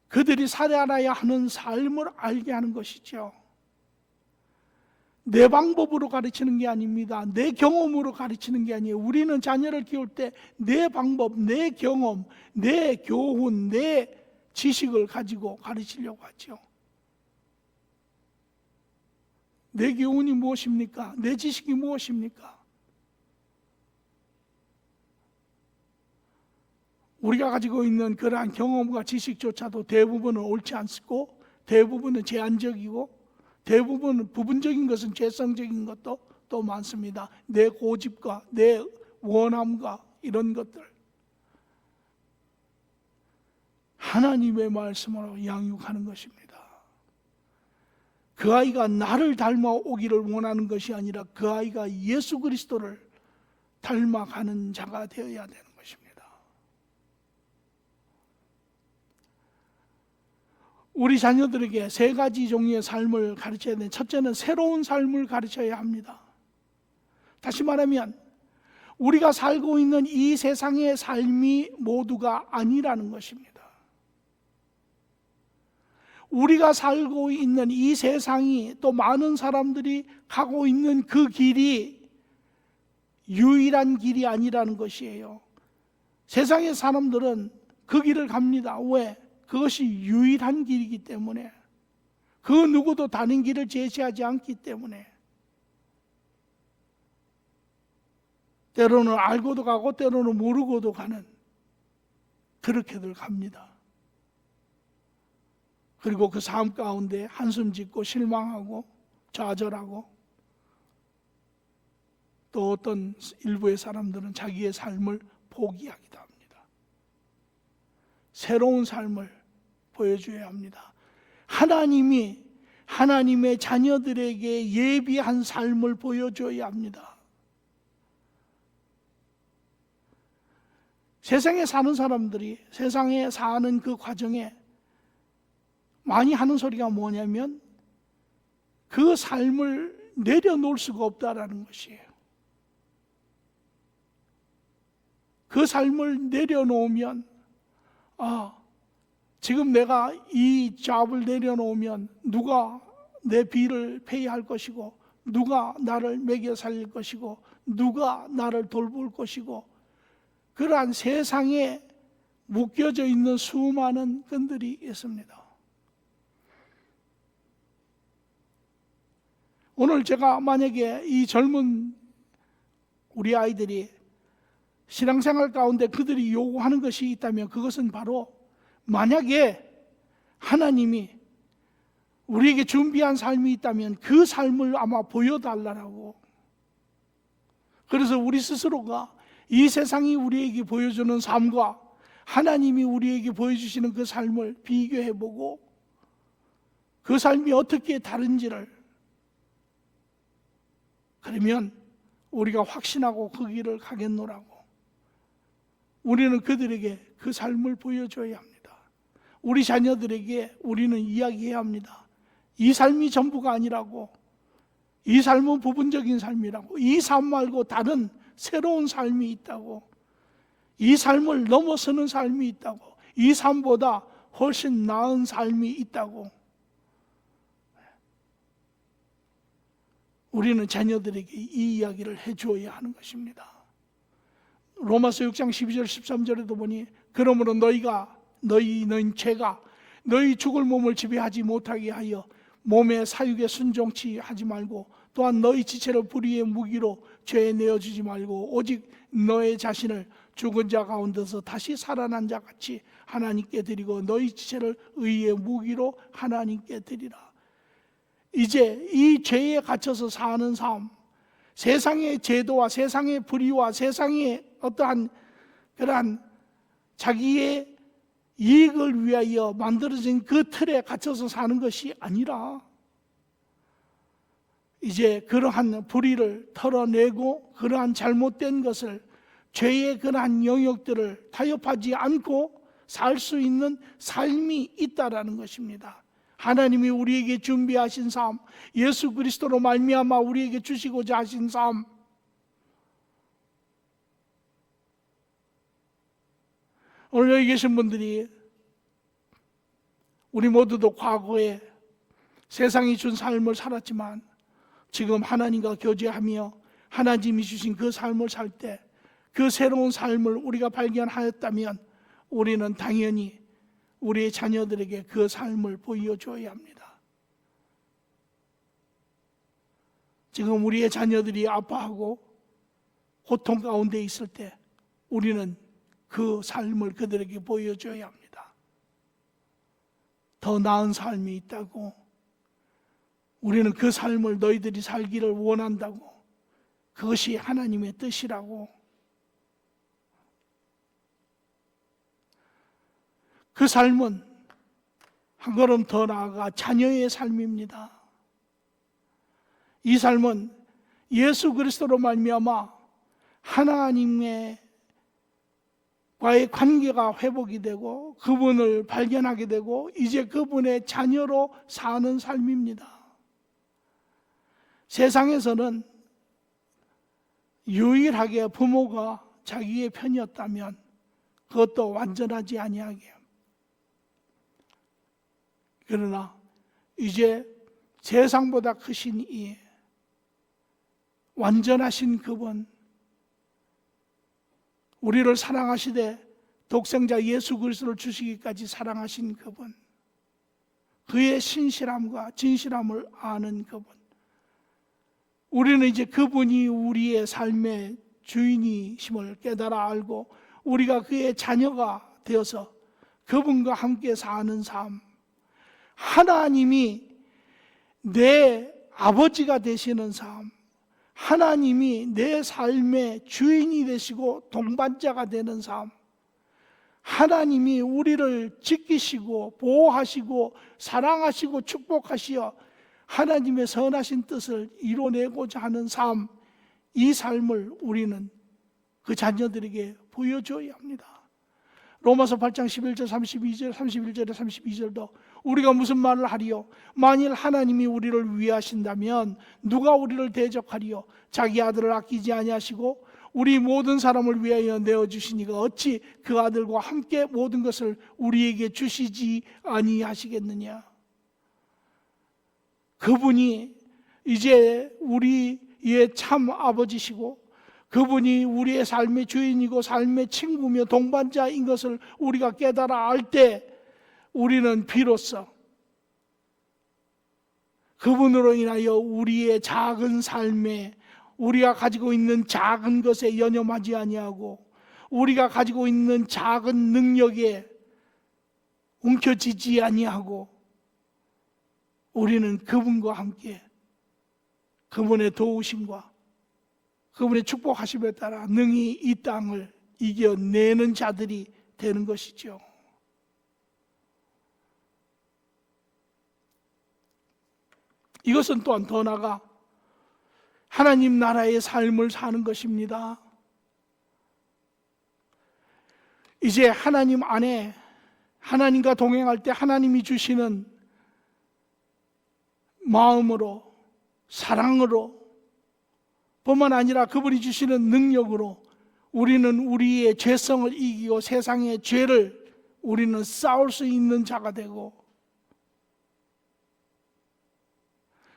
[SPEAKER 1] 그들이 살아야 하는 삶을 알게 하는 것이죠. 내 방법으로 가르치는 게 아닙니다. 내 경험으로 가르치는 게 아니에요. 우리는 자녀를 키울 때 내 방법, 내 경험, 내 교훈, 내 지식을 가지고 가르치려고 하죠. 내 교훈이 무엇입니까? 내 지식이 무엇입니까? 우리가 가지고 있는 그러한 경험과 지식조차도 대부분은 옳지 않고, 대부분은 제한적이고, 대부분 부분적인 것은 죄성적인 것도 또 많습니다. 내 고집과 내 원함과 이런 것들, 하나님의 말씀으로 양육하는 것입니다. 그 아이가 나를 닮아오기를 원하는 것이 아니라 그 아이가 예수 그리스도를 닮아가는 자가 되어야 되는 것입니다. 우리 자녀들에게 세 가지 종류의 삶을 가르쳐야 되는, 첫째는 새로운 삶을 가르쳐야 합니다. 다시 말하면 우리가 살고 있는 이 세상의 삶이 모두가 아니라는 것입니다. 우리가 살고 있는 이 세상이, 또 많은 사람들이 가고 있는 그 길이 유일한 길이 아니라는 것이에요. 세상의 사람들은 그 길을 갑니다. 왜? 그것이 유일한 길이기 때문에, 그 누구도 다른 길을 제시하지 않기 때문에. 때로는 알고도 가고 때로는 모르고도 가는, 그렇게들 갑니다. 그리고 그 삶 가운데 한숨 짓고 실망하고 좌절하고, 또 어떤 일부의 사람들은 자기의 삶을 포기하기도 합니다. 새로운 삶을 보여줘야 합니다. 하나님이 하나님의 자녀들에게 예비한 삶을 보여줘야 합니다. 세상에 사는 사람들이 세상에 사는 그 과정에 많이 하는 소리가 뭐냐면 그 삶을 내려놓을 수가 없다라는 것이에요. 그 삶을 내려놓으면, 지금 내가 이 잡을 내려놓으면 누가 내 비를 페이할 것이고, 누가 나를 먹여 살릴 것이고, 누가 나를 돌볼 것이고, 그러한 세상에 묶여져 있는 수많은 끈들이 있습니다. 오늘 제가 만약에 이 젊은 우리 아이들이 신앙생활 가운데 그들이 요구하는 것이 있다면, 그것은 바로 만약에 하나님이 우리에게 준비한 삶이 있다면 그 삶을 아마 보여달라고. 그래서 우리 스스로가 이 세상이 우리에게 보여주는 삶과 하나님이 우리에게 보여주시는 그 삶을 비교해보고 그 삶이 어떻게 다른지를, 그러면 우리가 확신하고 그 길을 가겠노라고. 우리는 그들에게 그 삶을 보여줘야 합니다. 우리 자녀들에게 우리는 이야기해야 합니다. 이 삶이 전부가 아니라고. 이 삶은 부분적인 삶이라고. 이 삶 말고 다른 새로운 삶이 있다고. 이 삶을 넘어서는 삶이 있다고. 이 삶보다 훨씬 나은 삶이 있다고. 우리는 자녀들에게 이 이야기를 해주어야 하는 것입니다. 로마서 6장 12절 13절에도 보니, 그러므로 너희는 죄가 너희 죽을 몸을 지배하지 못하게 하여 몸의 사육에 순종치 하지 말고, 또한 너희 지체를 불의의 무기로 죄에 내어주지 말고, 오직 너의 자신을 죽은 자 가운데서 다시 살아난 자 같이 하나님께 드리고 너희 지체를 의의 무기로 하나님께 드리라. 이제 이 죄에 갇혀서 사는 삶, 세상의 제도와 세상의 불의와 세상의 어떠한 그러한 자기의 이익을 위하여 만들어진 그 틀에 갇혀서 사는 것이 아니라, 이제 그러한 불의를 털어내고 그러한 잘못된 것을, 죄의 그러한 영역들을 타협하지 않고 살 수 있는 삶이 있다라는 것입니다. 하나님이 우리에게 준비하신 삶, 예수 그리스도로 말미암아 우리에게 주시고자 하신 삶, 오늘 여기 계신 분들이 우리 모두도 과거에 세상이 준 삶을 살았지만 지금 하나님과 교제하며 하나님이 주신 그 삶을 살 때, 그 새로운 삶을 우리가 발견하였다면 우리는 당연히 우리의 자녀들에게 그 삶을 보여줘야 합니다. 지금 우리의 자녀들이 아파하고 고통 가운데 있을 때 우리는 그 삶을 그들에게 보여줘야 합니다. 더 나은 삶이 있다고, 우리는 그 삶을 너희들이 살기를 원한다고, 그것이 하나님의 뜻이라고. 그 삶은 한 걸음 더 나아가 자녀의 삶입니다. 이 삶은 예수 그리스도로 말미암아 하나님과의 관계가 회복이 되고 그분을 발견하게 되고 이제 그분의 자녀로 사는 삶입니다. 세상에서는 유일하게 부모가 자기의 편이었다면 그것도 완전하지 아니하게. 그러나 이제 세상보다 크신 이 완전하신 그분, 우리를 사랑하시되 독생자 예수 그리스도를 주시기까지 사랑하신 그분, 그의 신실함과 진실함을 아는 그분, 우리는 이제 그분이 우리의 삶의 주인이심을 깨달아 알고 우리가 그의 자녀가 되어서 그분과 함께 사는 삶, 하나님이 내 아버지가 되시는 삶, 하나님이 내 삶의 주인이 되시고 동반자가 되는 삶, 하나님이 우리를 지키시고 보호하시고 사랑하시고 축복하시어 하나님의 선하신 뜻을 이뤄내고자 하는 삶, 이 삶을 우리는 그 자녀들에게 보여줘야 합니다. 로마서 8장 11절 32절 31절에 32절도 우리가 무슨 말을 하리요? 만일 하나님이 우리를 위하신다면 누가 우리를 대적하리요? 자기 아들을 아끼지 아니하시고 우리 모든 사람을 위하여 내어주시니가 어찌 그 아들과 함께 모든 것을 우리에게 주시지 아니하시겠느냐? 그분이 이제 우리의 참 아버지시고 그분이 우리의 삶의 주인이고 삶의 친구며 동반자인 것을 우리가 깨달아 알 때 우리는 비로소 그분으로 인하여 우리의 작은 삶에 우리가 가지고 있는 작은 것에 연연하지 아니하고 우리가 가지고 있는 작은 능력에 움켜쥐지 아니하고 우리는 그분과 함께 그분의 도우심과 그분의 축복하심에 따라 능히 이 땅을 이겨내는 자들이 되는 것이죠. 이것은 또한 더 나아가 하나님 나라의 삶을 사는 것입니다. 이제 하나님 안에 하나님과 동행할 때 하나님이 주시는 마음으로 사랑으로 뿐만 아니라 그분이 주시는 능력으로 우리는 우리의 죄성을 이기고 세상의 죄를 우리는 싸울 수 있는 자가 되고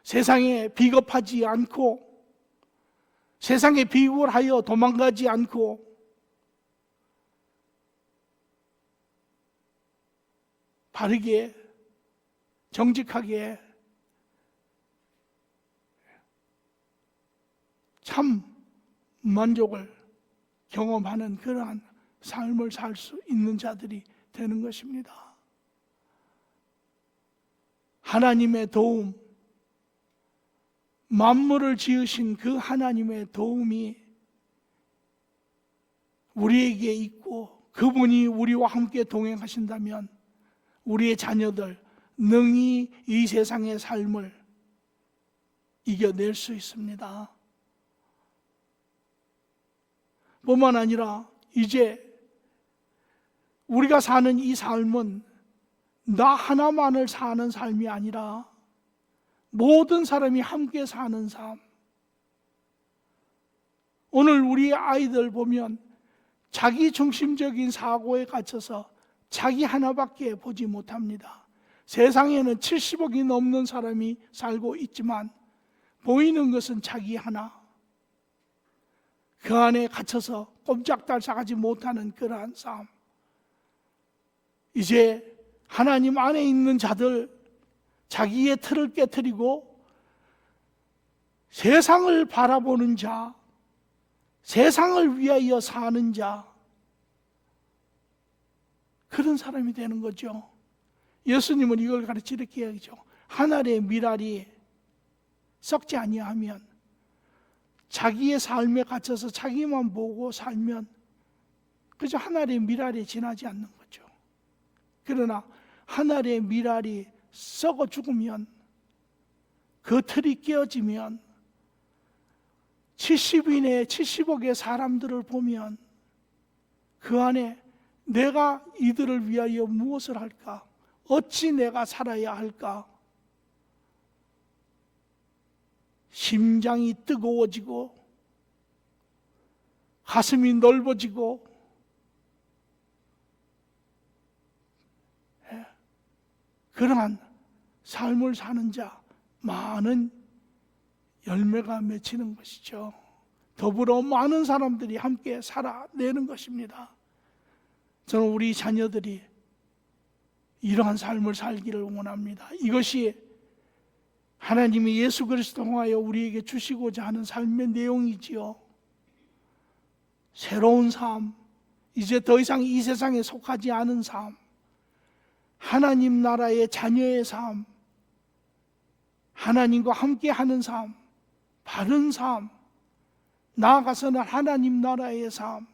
[SPEAKER 1] 세상에 비겁하지 않고 세상에 비굴하여 도망가지 않고 바르게 정직하게 참 만족을 경험하는 그러한 삶을 살 수 있는 자들이 되는 것입니다. 하나님의 도움, 만물을 지으신 그 하나님의 도움이 우리에게 있고 그분이 우리와 함께 동행하신다면 우리의 자녀들 능히 이 세상의 삶을 이겨낼 수 있습니다. 뿐만 아니라 이제 우리가 사는 이 삶은 나 하나만을 사는 삶이 아니라 모든 사람이 함께 사는 삶. 오늘 우리 아이들 보면 자기 중심적인 사고에 갇혀서 자기 하나밖에 보지 못합니다. 세상에는 70억이 넘는 사람이 살고 있지만 보이는 것은 자기 하나. 그 안에 갇혀서 꼼짝달싹하지 못하는 그러한 삶. 이제 하나님 안에 있는 자들 자기의 틀을 깨트리고 세상을 바라보는 자, 세상을 위하여 사는 자, 그런 사람이 되는 거죠. 예수님은 이걸 가르치 이렇게 얘기하죠. 하늘의 미랄이 썩지 아니하면 자기의 삶에 갇혀서 자기만 보고 살면 그저 하늘의 미랄이 지나지 않는 거죠. 그러나 하늘의 미랄이 썩어 죽으면 그 틀이 깨어지면 70인의 70억의 사람들을 보면 그 안에 내가 이들을 위하여 무엇을 할까? 어찌 내가 살아야 할까? 심장이 뜨거워지고 가슴이 넓어지고 그러한 삶을 사는 자 많은 열매가 맺히는 것이죠. 더불어 많은 사람들이 함께 살아내는 것입니다. 저는 우리 자녀들이 이러한 삶을 살기를 원합니다. 이것이 하나님이 예수 그리스도 통하여 우리에게 주시고자 하는 삶의 내용이지요. 새로운 삶, 이제 더 이상 이 세상에 속하지 않은 삶, 하나님 나라의 자녀의 삶, 하나님과 함께하는 삶, 바른 삶, 나아가서는 하나님 나라의 삶,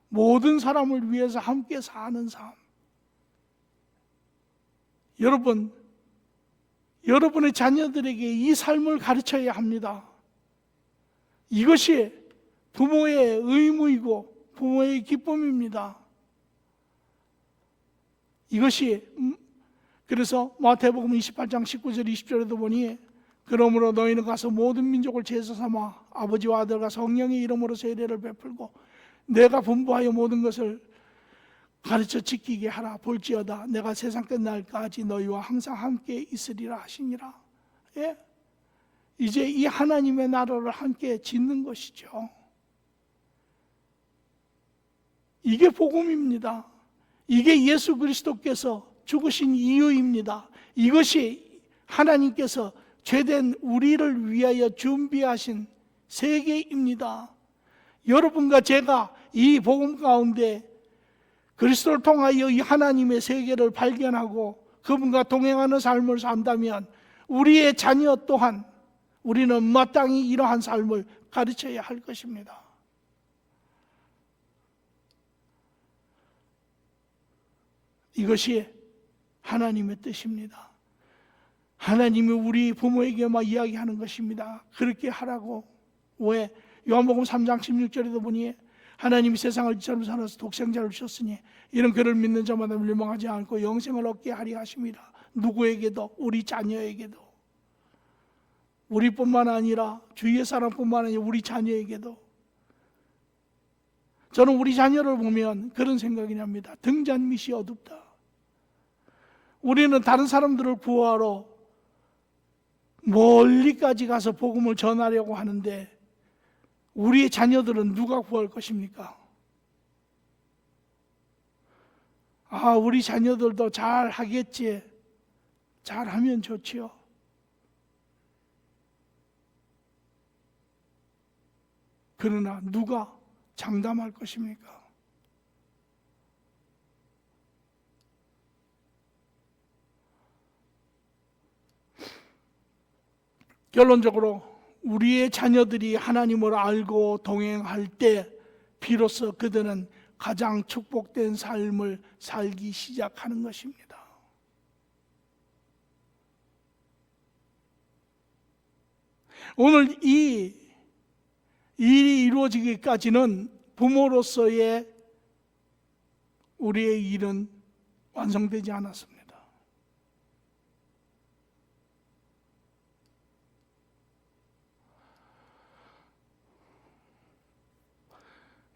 [SPEAKER 1] 모든 사람을 위해서 함께 사는 삶. 여러분의 자녀들에게 이 삶을 가르쳐야 합니다. 이것이 부모의 의무이고 부모의 기쁨입니다. 이것이 그래서 마태복음 28장 19절 20절에도 보니 그러므로 너희는 가서 모든 민족을 제사 삼아 아버지와 아들과 성령의 이름으로 세례를 베풀고 내가 분부하여 모든 것을 가르쳐 지키게 하라. 볼지어다 내가 세상 끝날까지 너희와 항상 함께 있으리라 하시니라. 예? 이제 이 하나님의 나라를 함께 짓는 것이죠. 이게 복음입니다. 이게 예수 그리스도께서 죽으신 이유입니다. 이것이 하나님께서 죄된 우리를 위하여 준비하신 세계입니다. 여러분과 제가 이 복음 가운데 그리스도를 통하여 이 하나님의 세계를 발견하고 그분과 동행하는 삶을 산다면 우리의 자녀 또한 우리는 마땅히 이러한 삶을 가르쳐야 할 것입니다. 이것이 하나님의 뜻입니다. 하나님이 우리 부모에게만 이야기하는 것입니다. 그렇게 하라고. 왜? 요한복음 3장 16절에도 보니 하나님이 세상을 이처럼 살아서 독생자를 주셨으니 이런 그를 믿는 자마다 멸망하지 않고 영생을 얻게 하리 하십니다. 누구에게도, 우리 자녀에게도, 우리뿐만 아니라 주위의 사람뿐만 아니라 우리 자녀에게도. 저는 우리 자녀를 보면 그런 생각이 납니다. 등잔밑이 어둡다. 우리는 다른 사람들을 구하러 멀리까지 가서 복음을 전하려고 하는데 우리의 자녀들은 누가 구할 것입니까? 우리 자녀들도 잘 하겠지. 잘하면 좋지요. 그러나 누가 장담할 것입니까? 결론적으로 우리의 자녀들이 하나님을 알고 동행할 때 비로소 그들은 가장 축복된 삶을 살기 시작하는 것입니다. 오늘 이 일이 이루어지기까지는 부모로서의 우리의 일은 완성되지 않았습니다.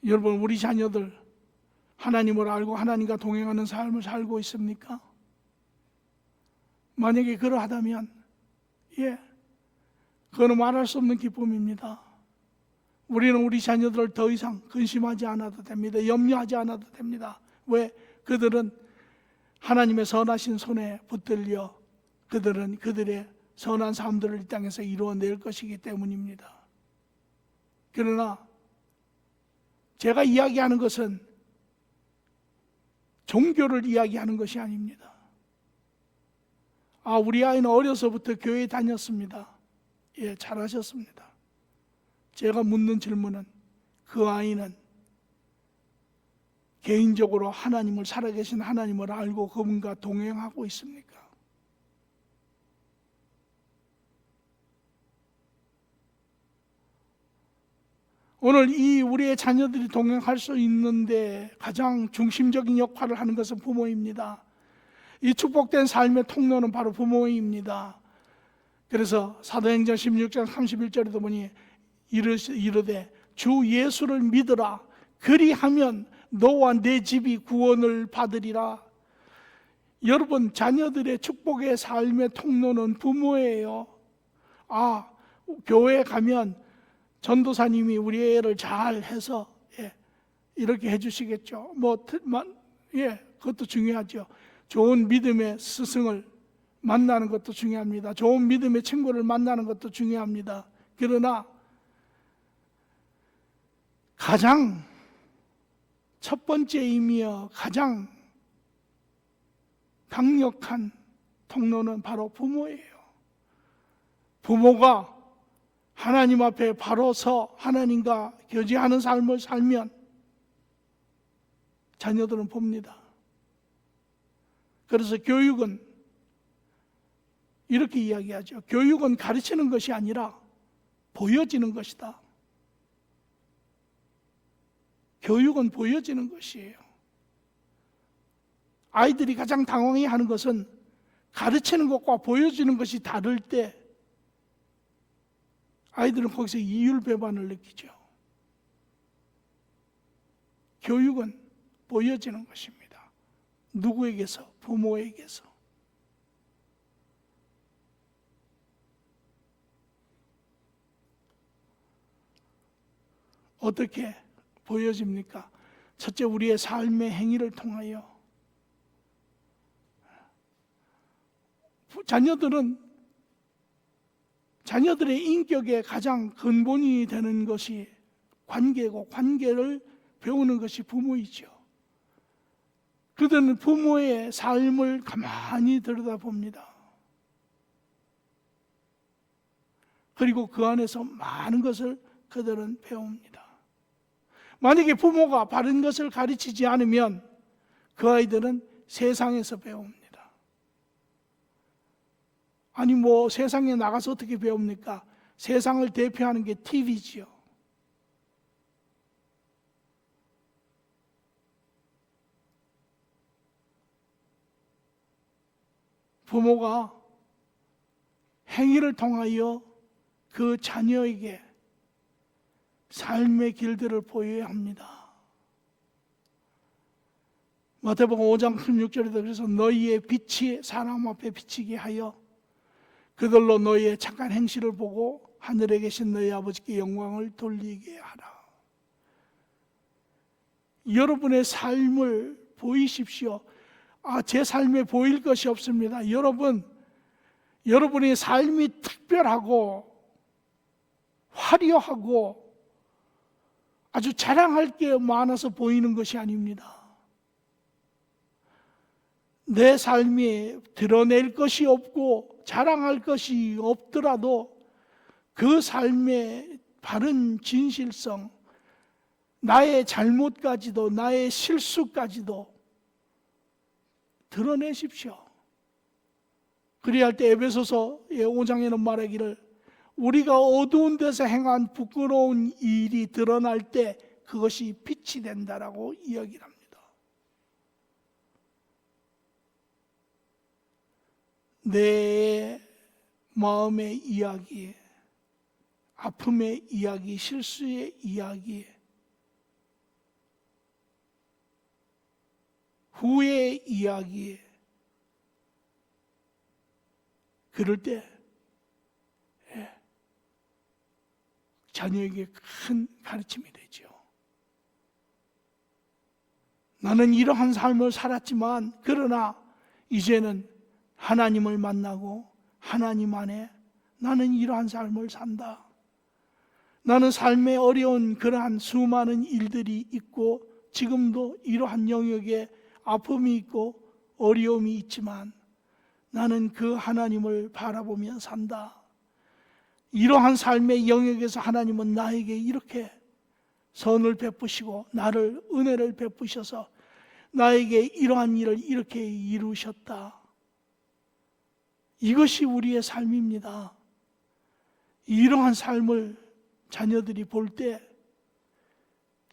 [SPEAKER 1] 여러분, 우리 자녀들 하나님을 알고 하나님과 동행하는 삶을 살고 있습니까? 만약에 그러하다면 그거는 말할 수 없는 기쁨입니다. 우리는 우리 자녀들을 더 이상 근심하지 않아도 됩니다. 염려하지 않아도 됩니다. 왜? 그들은 하나님의 선하신 손에 붙들려 그들은 그들의 선한 삶들을 이 땅에서 이루어낼 것이기 때문입니다. 그러나 제가 이야기하는 것은 종교를 이야기하는 것이 아닙니다. 우리 아이는 어려서부터 교회에 다녔습니다. 잘하셨습니다. 제가 묻는 질문은 그 아이는 개인적으로 하나님을, 살아계신 하나님을 알고 그분과 동행하고 있습니까? 오늘 이 우리의 자녀들이 동행할 수 있는데 가장 중심적인 역할을 하는 것은 부모입니다. 이 축복된 삶의 통로는 바로 부모입니다. 그래서 사도행전 16장 31절에도 보니 이르되 주 예수를 믿으라 그리하면 너와 내 집이 구원을 받으리라. 여러분, 자녀들의 축복의 삶의 통로는 부모예요. 교회에 가면 전도사님이 우리 애를 잘 해서 이렇게 해주시겠죠. 그것도 중요하죠. 좋은 믿음의 스승을 만나는 것도 중요합니다. 좋은 믿음의 친구를 만나는 것도 중요합니다. 그러나 가장 첫 번째이며 가장 강력한 통로는 바로 부모예요. 부모가 하나님 앞에 바로 서 하나님과 교제하는 삶을 살면 자녀들은 봅니다. 그래서 교육은 이렇게 이야기하죠. 교육은 가르치는 것이 아니라 보여지는 것이다. 교육은 보여지는 것이에요. 아이들이 가장 당황해하는 것은 가르치는 것과 보여지는 것이 다를 때 아이들은 거기서 이율배반을 느끼죠. 교육은 보여지는 것입니다. 누구에게서? 부모에게서. 어떻게 보여집니까? 첫째, 우리의 삶의 행위를 통하여. 자녀들의 인격의 가장 근본이 되는 것이 관계고, 관계를 배우는 것이 부모이죠. 그들은 부모의 삶을 가만히 들여다봅니다. 그리고 그 안에서 많은 것을 그들은 배웁니다. 만약에 부모가 바른 것을 가르치지 않으면 그 아이들은 세상에서 배웁니다. 아니 세상에 나가서 어떻게 배웁니까? 세상을 대표하는 게 TV지요. 부모가 행위를 통하여 그 자녀에게 삶의 길들을 보여야 합니다. 마태복음 5장 16절에도 그래서 너희의 빛이 사람 앞에 비치게 하여 그들로 너희의 착한 행실을 보고 하늘에 계신 너희 아버지께 영광을 돌리게 하라. 여러분의 삶을 보이십시오. 제 삶에 보일 것이 없습니다. 여러분의 삶이 특별하고 화려하고 아주 자랑할 게 많아서 보이는 것이 아닙니다. 내 삶이 드러낼 것이 없고 자랑할 것이 없더라도 그 삶의 바른 진실성, 나의 잘못까지도 나의 실수까지도 드러내십시오. 그리할 때 에베소서 5장에는 말하기를 우리가 어두운 데서 행한 부끄러운 일이 드러날 때 그것이 빛이 된다라고 이야기를 합니다. 내 마음의 이야기, 아픔의 이야기, 실수의 이야기, 후회의 이야기, 그럴 때 자녀에게 큰 가르침이 되죠. 나는 이러한 삶을 살았지만 그러나 이제는 하나님을 만나고 하나님 안에 나는 이러한 삶을 산다. 나는 삶의 어려운 그러한 수많은 일들이 있고 지금도 이러한 영역에 아픔이 있고 어려움이 있지만 나는 그 하나님을 바라보며 산다. 이러한 삶의 영역에서 하나님은 나에게 이렇게 선을 베푸시고 나를 은혜를 베푸셔서 나에게 이러한 일을 이렇게 이루셨다. 이것이 우리의 삶입니다. 이러한 삶을 자녀들이 볼 때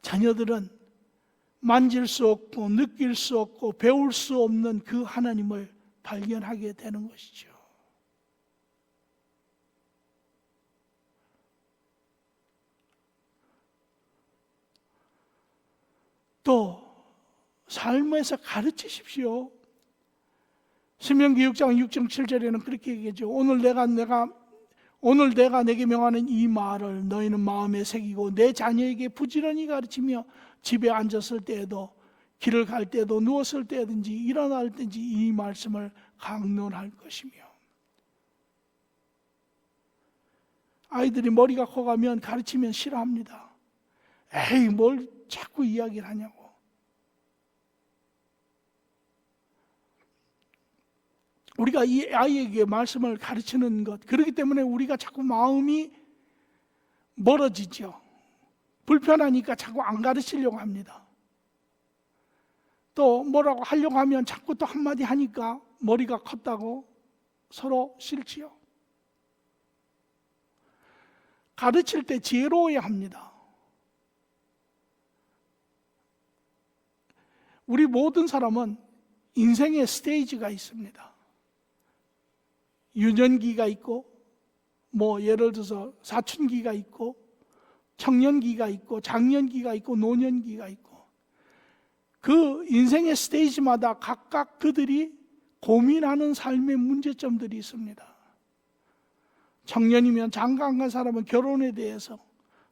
[SPEAKER 1] 자녀들은 만질 수 없고 느낄 수 없고 배울 수 없는 그 하나님을 발견하게 되는 것이죠. 또 삶에서 가르치십시오. 신명기 6장 6절 7절에는 그렇게 얘기하죠. 오늘 내가 내게 명하는 이 말을 너희는 마음에 새기고 내 자녀에게 부지런히 가르치며 집에 앉았을 때에도 길을 갈 때도 누웠을 때든지 일어날 때든지 이 말씀을 강론할 것이며. 아이들이 머리가 커가면 가르치면 싫어합니다. 에이, 뭘 자꾸 이야기를 하냐고. 우리가 이 아이에게 말씀을 가르치는 것, 그렇기 때문에 우리가 자꾸 마음이 멀어지죠. 불편하니까 자꾸 안 가르치려고 합니다. 또 뭐라고 하려고 하면 자꾸 또 한마디 하니까 머리가 컸다고 서로 싫지요. 가르칠 때 지혜로워야 합니다. 우리 모든 사람은 인생의 스테이지가 있습니다. 유년기가 있고, 예를 들어서 사춘기가 있고, 청년기가 있고, 장년기가 있고, 노년기가 있고, 그 인생의 스테이지마다 각각 그들이 고민하는 삶의 문제점들이 있습니다. 청년이면 장가 안 간 사람은 결혼에 대해서,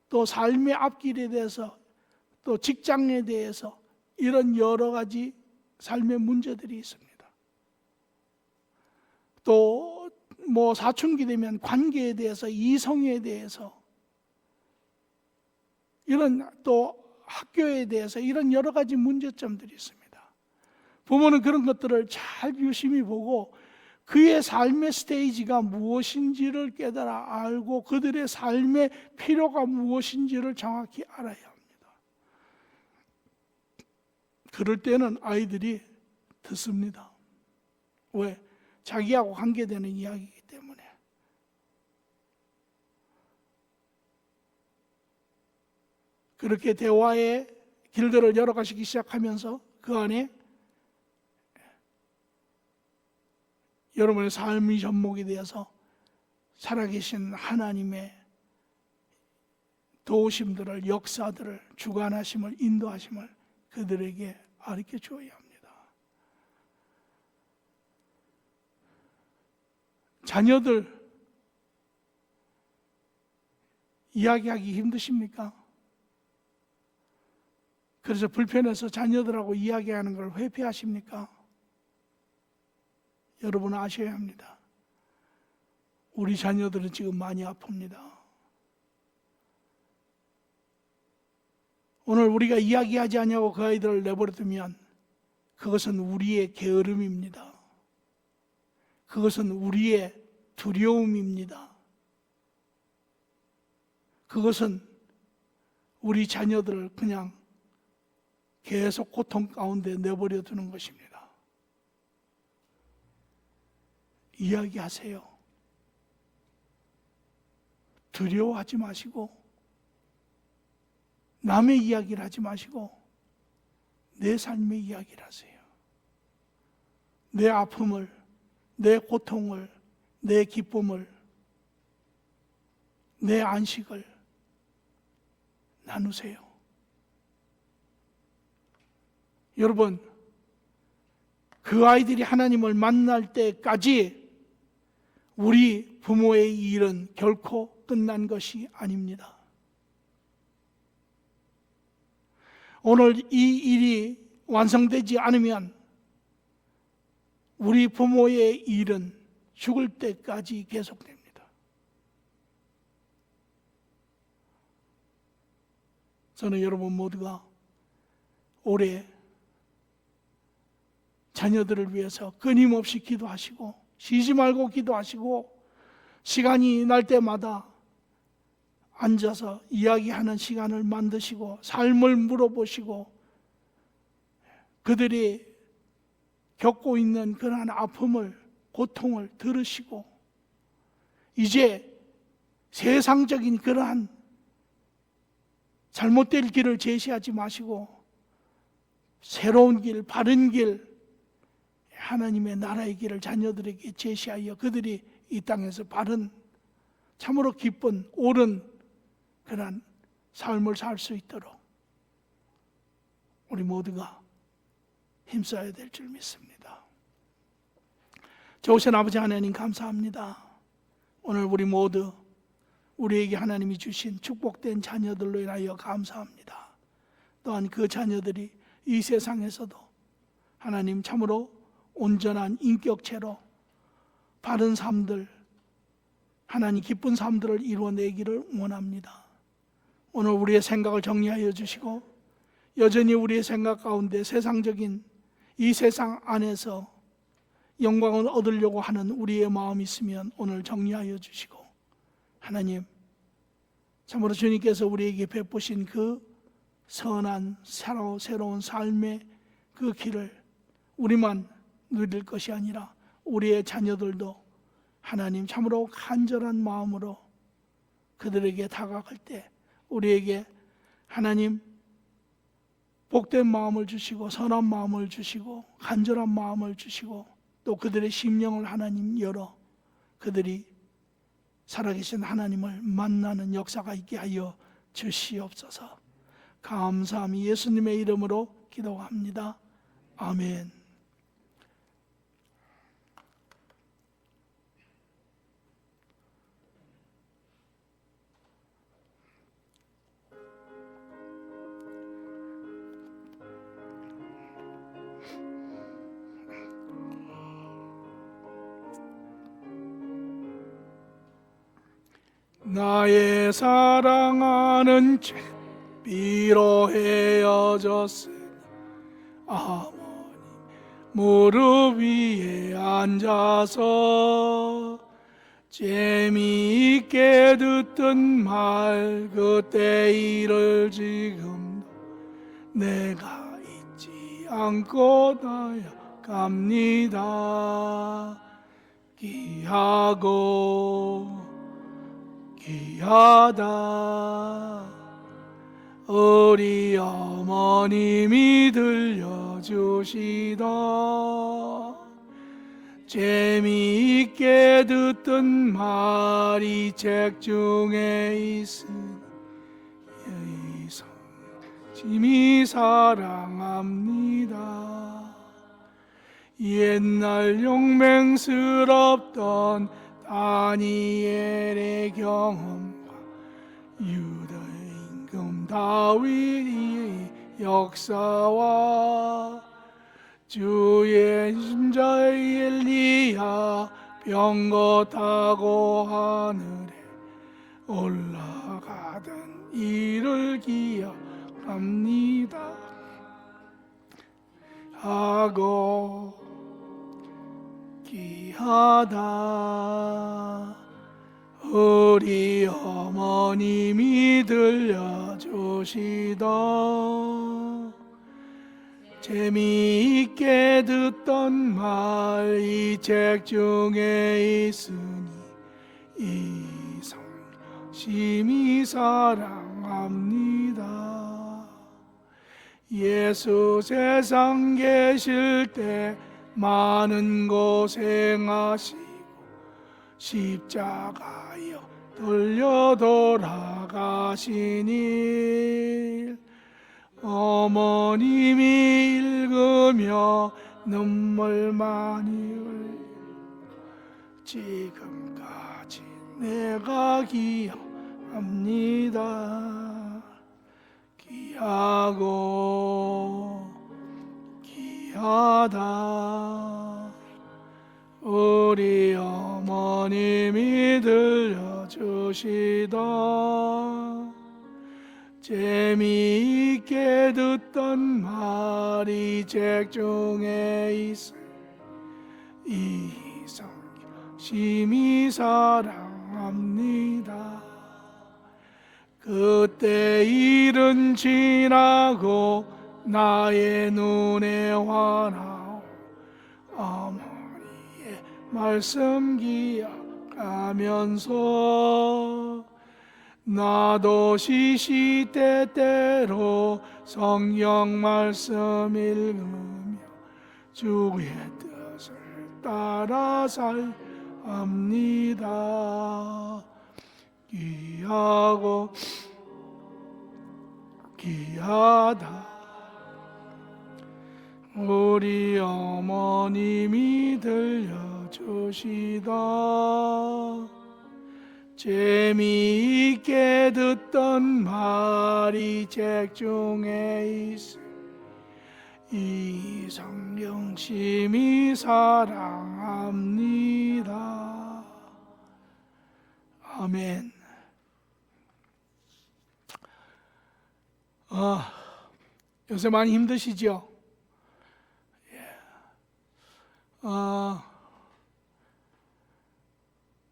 [SPEAKER 1] 또 삶의 앞길에 대해서, 또 직장에 대해서 이런 여러 가지 삶의 문제들이 있습니다. 또 사춘기 되면 관계에 대해서, 이성에 대해서, 이런 또 학교에 대해서 이런 여러 가지 문제점들이 있습니다. 부모는 그런 것들을 잘 유심히 보고 그의 삶의 스테이지가 무엇인지를 깨달아 알고 그들의 삶의 필요가 무엇인지를 정확히 알아야 합니다. 그럴 때는 아이들이 듣습니다. 왜? 자기하고 관계되는 이야기이기 때문에. 그렇게 대화의 길들을 열어가시기 시작하면서 그 안에 여러분의 삶의 접목이 되어서 살아계신 하나님의 도우심들을, 역사들을, 주관하심을, 인도하심을 그들에게 가르쳐 주어야 합니다. 자녀들 이야기하기 힘드십니까? 그래서 불편해서 자녀들하고 이야기하는 걸 회피하십니까? 여러분은 아셔야 합니다. 우리 자녀들은 지금 많이 아픕니다. 오늘 우리가 이야기하지 않냐고 그 아이들을 내버려두면 그것은 우리의 게으름입니다. 그것은 우리의 두려움입니다. 그것은 우리 자녀들을 그냥 계속 고통 가운데 내버려 두는 것입니다. 이야기하세요. 두려워하지 마시고 남의 이야기를 하지 마시고 내 삶의 이야기를 하세요. 내 아픔을, 내 고통을, 내 기쁨을, 내 안식을 나누세요. 여러분, 그 아이들이 하나님을 만날 때까지 우리 부모의 일은 결코 끝난 것이 아닙니다. 오늘 이 일이 완성되지 않으면 우리 부모의 일은 죽을 때까지 계속됩니다. 저는 여러분 모두가 올해 자녀들을 위해서 끊임없이 기도하시고 쉬지 말고 기도하시고 시간이 날 때마다 앉아서 이야기하는 시간을 만드시고 삶을 물어보시고 그들이 겪고 있는 그러한 아픔을, 고통을 들으시고 이제 세상적인 그러한 잘못될 길을 제시하지 마시고 새로운 길, 바른 길, 하나님의 나라의 길을 자녀들에게 제시하여 그들이 이 땅에서 바른, 참으로 기쁜, 옳은 그런 삶을 살 수 있도록 우리 모두가 힘써야 될 줄 믿습니다. 좋으신 아버지 하나님 감사합니다. 오늘 우리 모두 우리에게 하나님이 주신 축복된 자녀들로 인하여 감사합니다. 또한 그 자녀들이 이 세상에서도 하나님 참으로 온전한 인격체로 바른 삶들, 하나님 기쁜 삶들을 이루어내기를 원합니다. 오늘 우리의 생각을 정리하여 주시고 여전히 우리의 생각 가운데 세상적인 이 세상 안에서 영광을 얻으려고 하는 우리의 마음이 있으면 오늘 정리하여 주시고, 하나님 참으로 주님께서 우리에게 베푸신 그 선한 새로운 삶의 그 길을 우리만 누릴 것이 아니라 우리의 자녀들도 하나님 참으로 간절한 마음으로 그들에게 다가갈 때 우리에게 하나님 복된 마음을 주시고 선한 마음을 주시고 간절한 마음을 주시고 또 그들의 심령을 하나님 열어 그들이 살아계신 하나님을 만나는 역사가 있게 하여 주시옵소서. 감사함이 예수님의 이름으로 기도합니다. 아멘. 나의 사랑하는 죄 비로 헤어졌으니 아버님 무릎 위에 앉아서 재미있게 듣던 말 그때 일을 지금도 내가 잊지 않고 나아갑니다. 귀하다 우리 어머님이 들려주시다 재미있게 듣던 말이 책 중에 있으니 심히 사랑합니다. 옛날 용맹스럽던 다니엘의 경험과 유다의 임금 다윗의 역사와 주의 심자의 엘리야 병거 타고 하늘에 올라가던 이를 기억합니다. 하고 귀하다 우리 어머님이 들려주시다 재미있게 듣던 말 이 책 중에 있으니 이성 심히 사랑합니다. 예수 세상 계실 때 많은 고생하시고 십자가여 돌려 돌아가신 일 어머님이 읽으며 눈물 많이 흘려 지금까지 내가 기억합니다. 귀하다 우리 어머님이 들려주시다 재미있게 듣던 말이 책 중에 있어 이 성경 심히 사랑합니다. 그때 일은 지나고 나의 눈에 환하오 어머니의 말씀 기억하면서 나도 시시때때로 성경 말씀 읽으며 주의 뜻을 따라 살합니다. 귀하고 귀하다 우리 어머님이 들려주시다. 재미있게 듣던 말이 책 중에 있으니 이 성경 심히 사랑합니다. 아멘. 요새 많이 힘드시죠?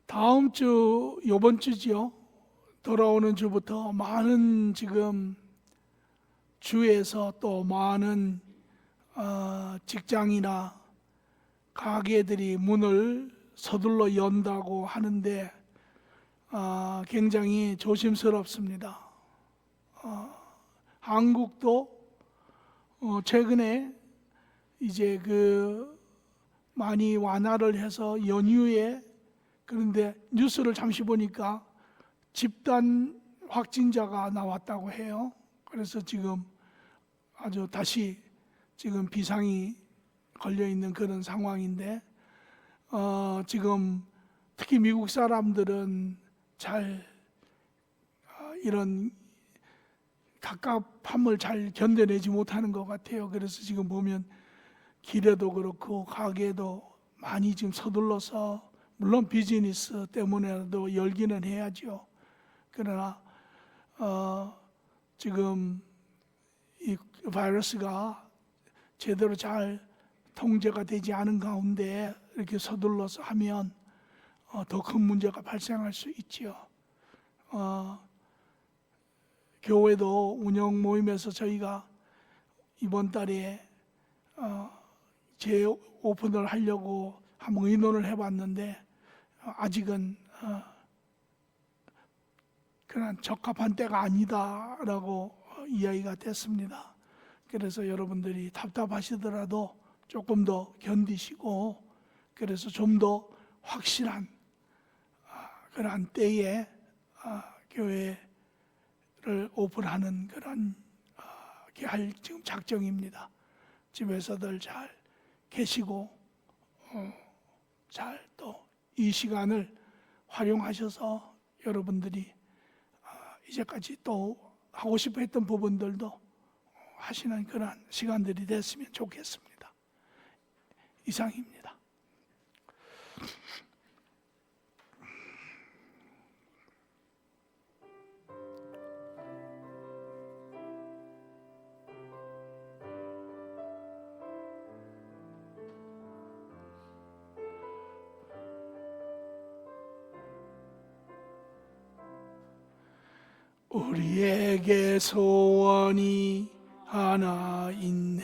[SPEAKER 1] 다음 주, 요번 주죠. 돌아오는 주부터 많은 지금 주에서 또 많은 직장이나 가게들이 문을 서둘러 연다고 하는데 굉장히 조심스럽습니다. 한국도 최근에 이제 많이 완화를 해서 연휴에, 그런데 뉴스를 잠시 보니까 집단 확진자가 나왔다고 해요. 그래서 지금 아주 다시 지금 비상이 걸려 있는 그런 상황인데 지금 특히 미국 사람들은 잘 이런 갑갑함을 잘 견뎌내지 못하는 것 같아요. 그래서 지금 보면 길에도 그렇고 가게도 많이 지금 서둘러서, 물론 비즈니스 때문에라도 열기는 해야죠. 그러나 지금 이 바이러스가 제대로 잘 통제가 되지 않은 가운데 이렇게 서둘러서 하면 더 큰 문제가 발생할 수 있지요. 교회도 운영 모임에서 저희가 이번 달에 재오픈을 하려고 한번 의논을 해봤는데 아직은 그런 적합한 때가 아니다라고 이야기가 됐습니다. 그래서 여러분들이 답답하시더라도 조금 더 견디시고, 그래서 좀 더 확실한 그러한 때에 교회를 오픈하는 그런 할 지금 작정입니다. 집에서들 잘 계시고 잘 또 이 시간을 활용하셔서 여러분들이 이제까지 또 하고 싶어 했던 부분들도 하시는 그런 시간들이 됐으면 좋겠습니다. 이상입니다. 우리에게 소원이 하나 있네.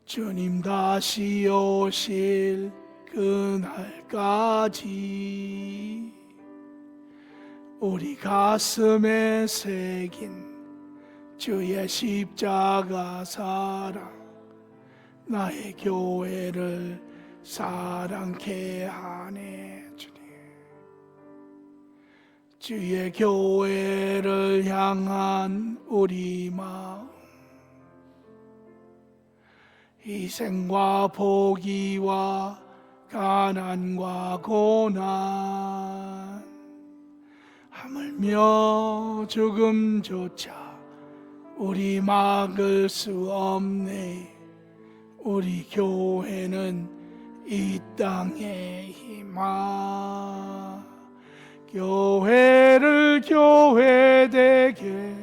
[SPEAKER 1] 주님 다시 오실 그날까지 우리 가슴에 새긴 주의 십자가 사랑, 나의 교회를 사랑케 하네. 주의 교회를 향한 우리 마음, 희생과 포기와 가난과 고난, 하물며 죽음조차 우리 막을 수 없네. 우리 교회는 이 땅의 희망. 교회를 교회되게,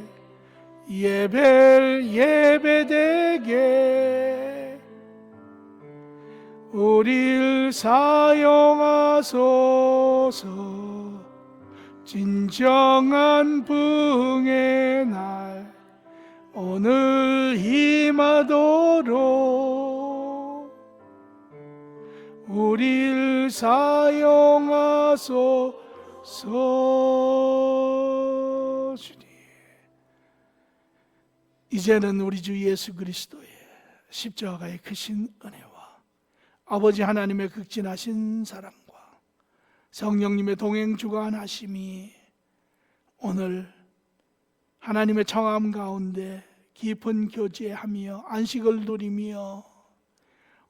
[SPEAKER 1] 예배를 예배되게 우리를 사용하소서. 진정한 부흥의 날 오늘 임하도록 우리를 사용하소서. 주님. 이제는 우리 주 예수 그리스도의 십자가의 크신 은혜와 아버지 하나님의 극진하신 사랑과 성령님의 동행 주관하심이 오늘 하나님의 청함 가운데 깊은 교제하며 안식을 누리며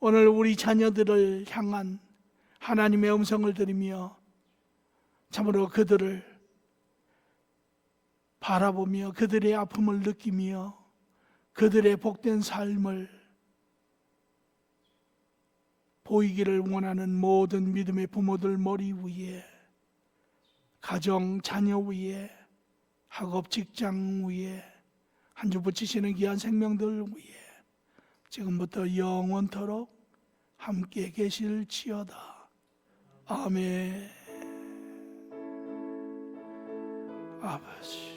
[SPEAKER 1] 오늘 우리 자녀들을 향한 하나님의 음성을 들으며 참으로 그들을 바라보며 그들의 아픔을 느끼며 그들의 복된 삶을 보이기를 원하는 모든 믿음의 부모들 머리 위에, 가정, 자녀 위에, 학업, 직장 위에, 한 주 붙이시는 귀한 생명들 위에 지금부터 영원토록 함께 계실지어다. 아멘. 아버지